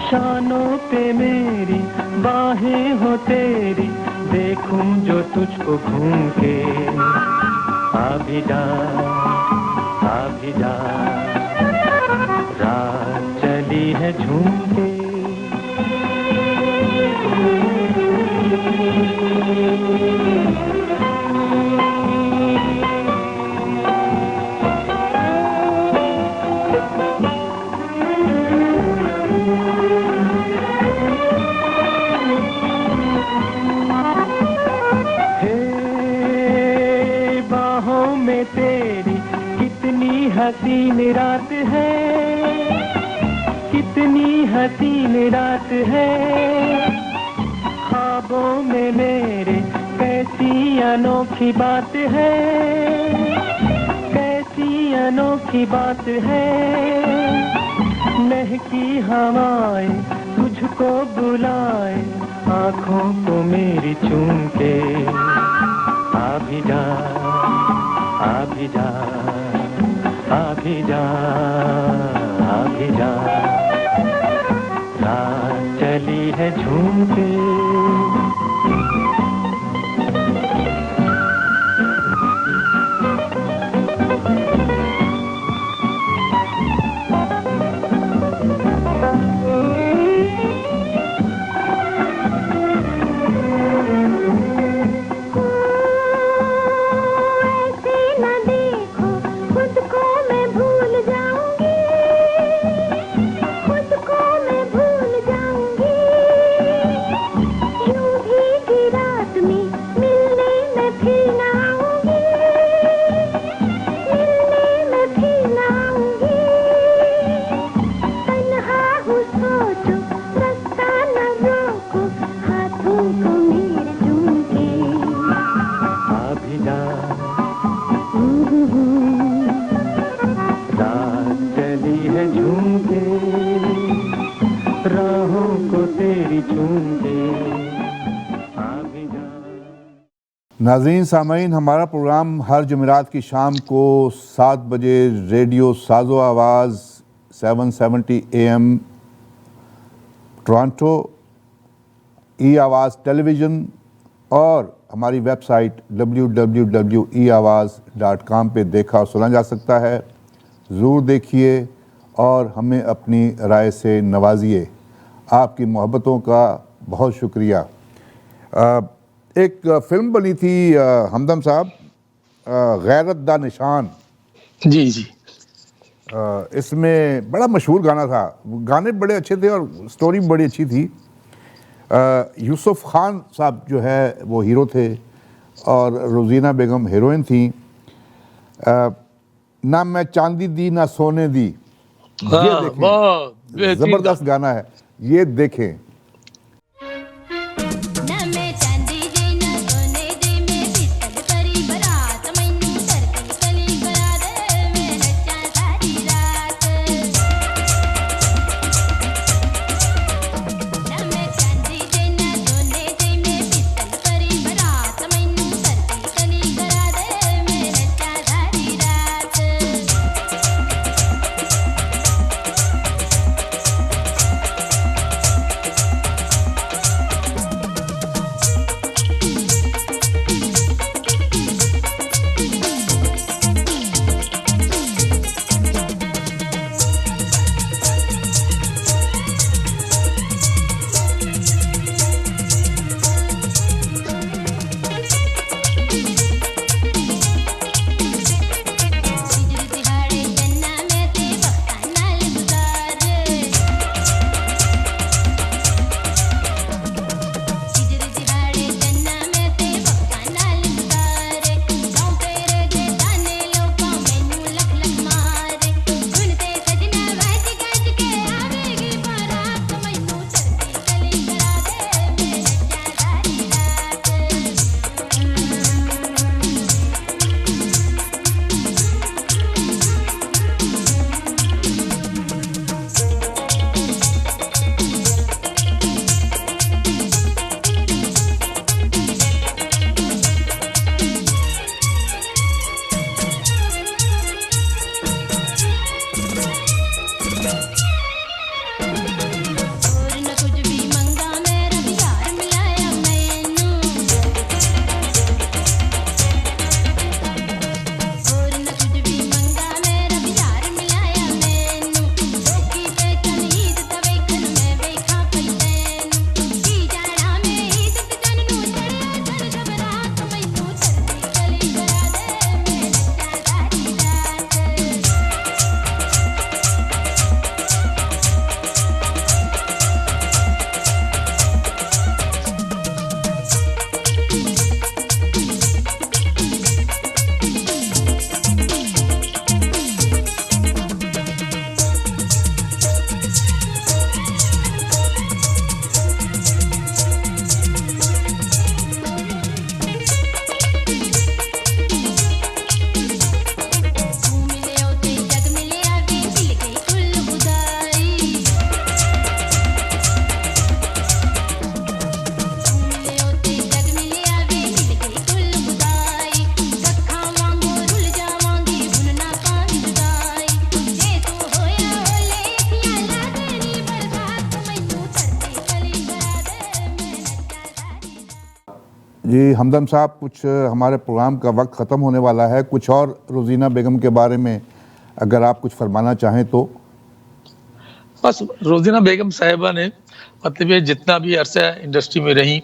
शानों पे मेरी बाहें हो तेरी, देखूं जो तुझको घूम के। आ भी जा, आ भी जा, रात चली है झूम के। हसीन रात है, कितनी हसीन रात है। ख्वाबों में मेरे कैसी अनोखी बात है, कैसी अनोखी बात है। महकी हवाएं तुझको बुलाए, आँखों को मेरी चूम के। आ भी जा, आ भी जा, आ भी जा, आ भी जा, रात चली है झूम के। नाज़रीन सामीन, हमारा प्रोग्राम हर जुमेरात की शाम को 7 बजे रेडियो साज़ो आवाज़ 770 AM टोरंटो, ई आवाज़ टेलीविज़न और हमारी वेबसाइट www.eawaz.com पे देखा और सुना जा सकता है। ज़रूर देखिए और हमें अपनी राय से नवाजिए। आपकी मोहब्बतों का बहुत शुक्रिया। एक फिल्म बनी थी हमदम साहब, गैरत दा निशान। जी जी। इसमें बड़ा मशहूर गाना था, गाने बड़े अच्छे थे और स्टोरी बड़ी अच्छी थी। यूसुफ खान साहब जो है वो हीरो थे और रोजीना बेगम हीरोइन थी। ना मैं चांदी दी ना सोने दी, ये देखें, ज़बरदस्त गाना है, ये देखें। जी हमदम साहब, कुछ हमारे प्रोग्राम का वक्त ख़त्म होने वाला है, कुछ और रोज़ीना बेगम के बारे में अगर आप कुछ फरमाना चाहें तो। बस रोजीना बेगम साहिबा ने मतलब ये जितना भी अरसा इंडस्ट्री में रही,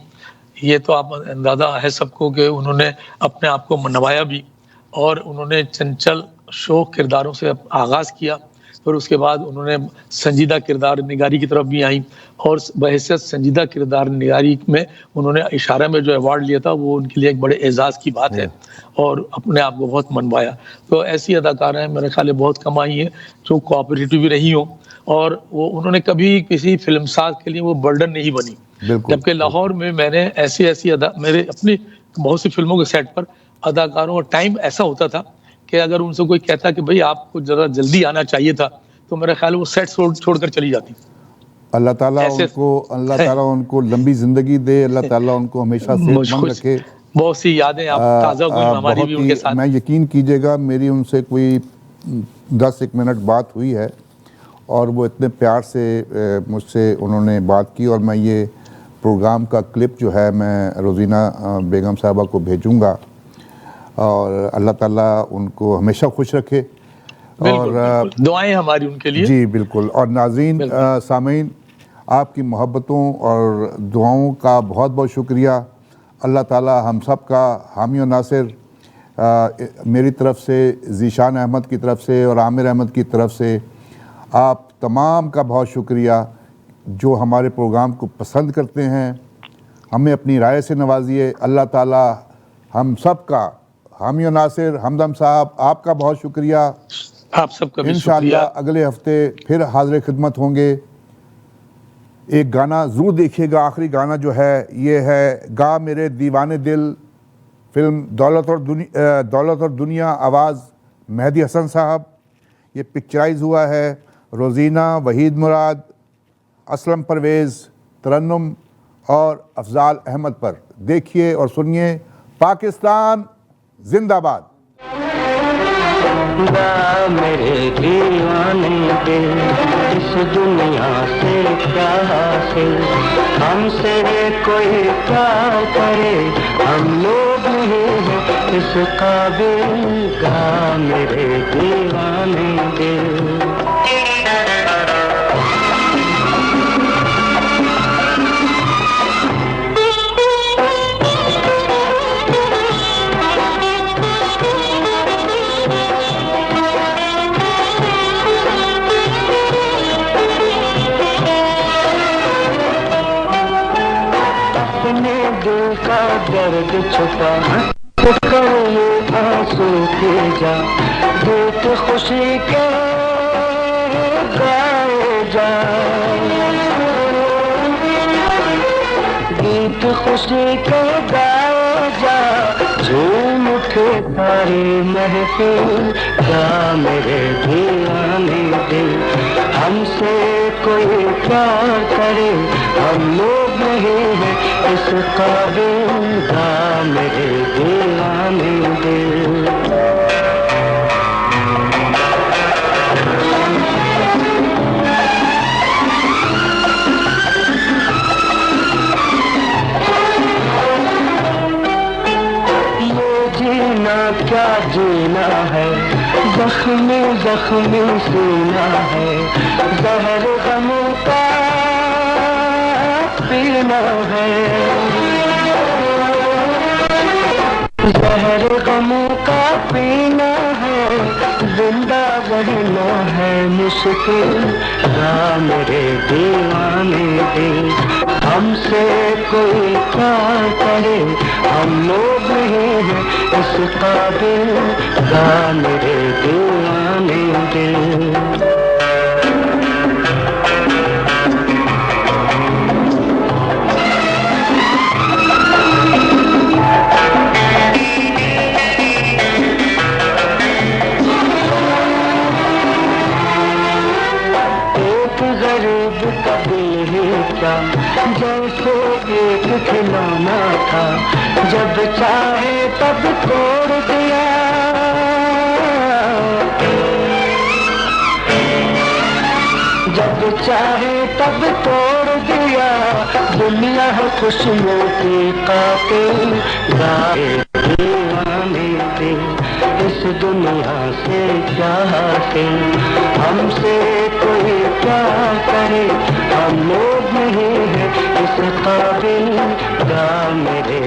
ये तो आप अंदाजा है सबको कि उन्होंने अपने आप को मनवाया भी, और उन्होंने चंचल शौक किरदारों से आगाज़ किया, फिर उसके बाद उन्होंने संजीदा किरदार निगारी की तरफ भी आई, और बहैसियत संजीदा किरदार निगारी में उन्होंने इशारा में जो अवार्ड लिया था वो उनके लिए एक बड़े एजाज़ की बात है, और अपने आप को बहुत मनवाया। तो ऐसी अदाकाराएँ मेरे ख्याल में बहुत कम आई हैं जो कोऑपरेटिव भी रही हों, और वो उन्होंने कभी किसी फिल्मसाज के लिए वो बर्डन नहीं बनी। बिल्कुल। जबकि लाहौर में मैंने ऐसी अदा मेरे अपनी बहुत सी फिल्मों के सेट पर अदाकारों का टाइम ऐसा होता था कि अगर उनसे कोई कहता कि भाई आपको जरा जल्दी आना चाहिए था, तो मेरा ख्याल है वो सेट छोड़कर चली जाती। अल्लाह ताला ऐसे उनको लंबी ज़िंदगी दे, अल्लाह ताला उनको हमेशा सेहतमंद कुछ रखे। बहुत सी यादें आप ताज़ा हुई हमारी बहुत भी ही, उनके साथ। मैं यकीन कीजिएगा मेरी उनसे कोई 10-1 मिनट बात हुई है, और वो इतने प्यार से मुझसे उन्होंने बात की, और मैं ये प्रोग्राम का क्लिप जो है मैं रोज़ीना बेगम साहबा को भेजूंगा, और अल्लाह ताला उनको हमेशा खुश रखे। और दुआएं हमारी उनके लिए। जी बिल्कुल। और नाज़रीन, सामीन, आपकी मोहब्बतों और दुआओं का बहुत बहुत शुक्रिया। अल्लाह ताला हम सब का हामी और नासिर, मेरी तरफ से, ज़ीशान अहमद की तरफ से और आमिर अहमद की तरफ से आप तमाम का बहुत शुक्रिया जो हमारे प्रोग्राम को पसंद करते हैं, हमें अपनी राय से नवाजिए। अल्लाह ताला हम सब का हामी और नासिर, हमदम साहब, आपका बहुत शुक्रिया। आप सबका भी इंशाअल्लाह अगले हफ्ते फिर हाज़िर खिदमत होंगे। एक गाना ज़रूर देखिएगा, आखिरी गाना जो है ये है गा मेरे दीवाने दिल, फिल्म दौलत और दुनिया, आवाज़ मेहदी हसन साहब। ये पिक्चराइज़ हुआ है रोज़ीना, वहीद मुराद, असलम परवेज़, तरन्नुम और अफजाल अहमद पर। देखिए और सुनिए। पाकिस्तान जिंदाबाद। गा मेरे दीवाने दिल, इस दुनिया से क्या हासिल, हमसे कोई क्या करे, हम लोग नहीं हैं इस काबिल। गा मेरे दीवाने दिल। दिल का दर्द छुपा तो कर ये आंसू पी जा, गीत खुशी के गाए जा, गीत खुशी के गाए जा, झूम उठे सारी महफिल। गा मेरे दीवाने दिल, हमसे कोई प्यार करे, हम लोग नहीं हैं इस काबिल। गा मेरे दीवाने दिल। ये जीना क्या जीना है, जख्मी जख्मी सीना है, जहर गमों का पीना है, जहर गमों का पीना है, जिंदा रहना है मुश्किल। गा मेरे दीवाने दिल, हमसे कोई प्यार करे, हम लोग नहीं हैं इस काबिल। गा मेरे दीवाने दिल। जैसे एक खिलौना था, जब चाहे तब तोड़ दिया, जब चाहे तब तोड़ दिया, दुनिया है खुशियों की कातिल, गाए दीवाने दिल, इस दुनिया से क्या हासिल, हमसे कोई क्या करे, हम लोग नहीं है इस काबिल, गा मेरे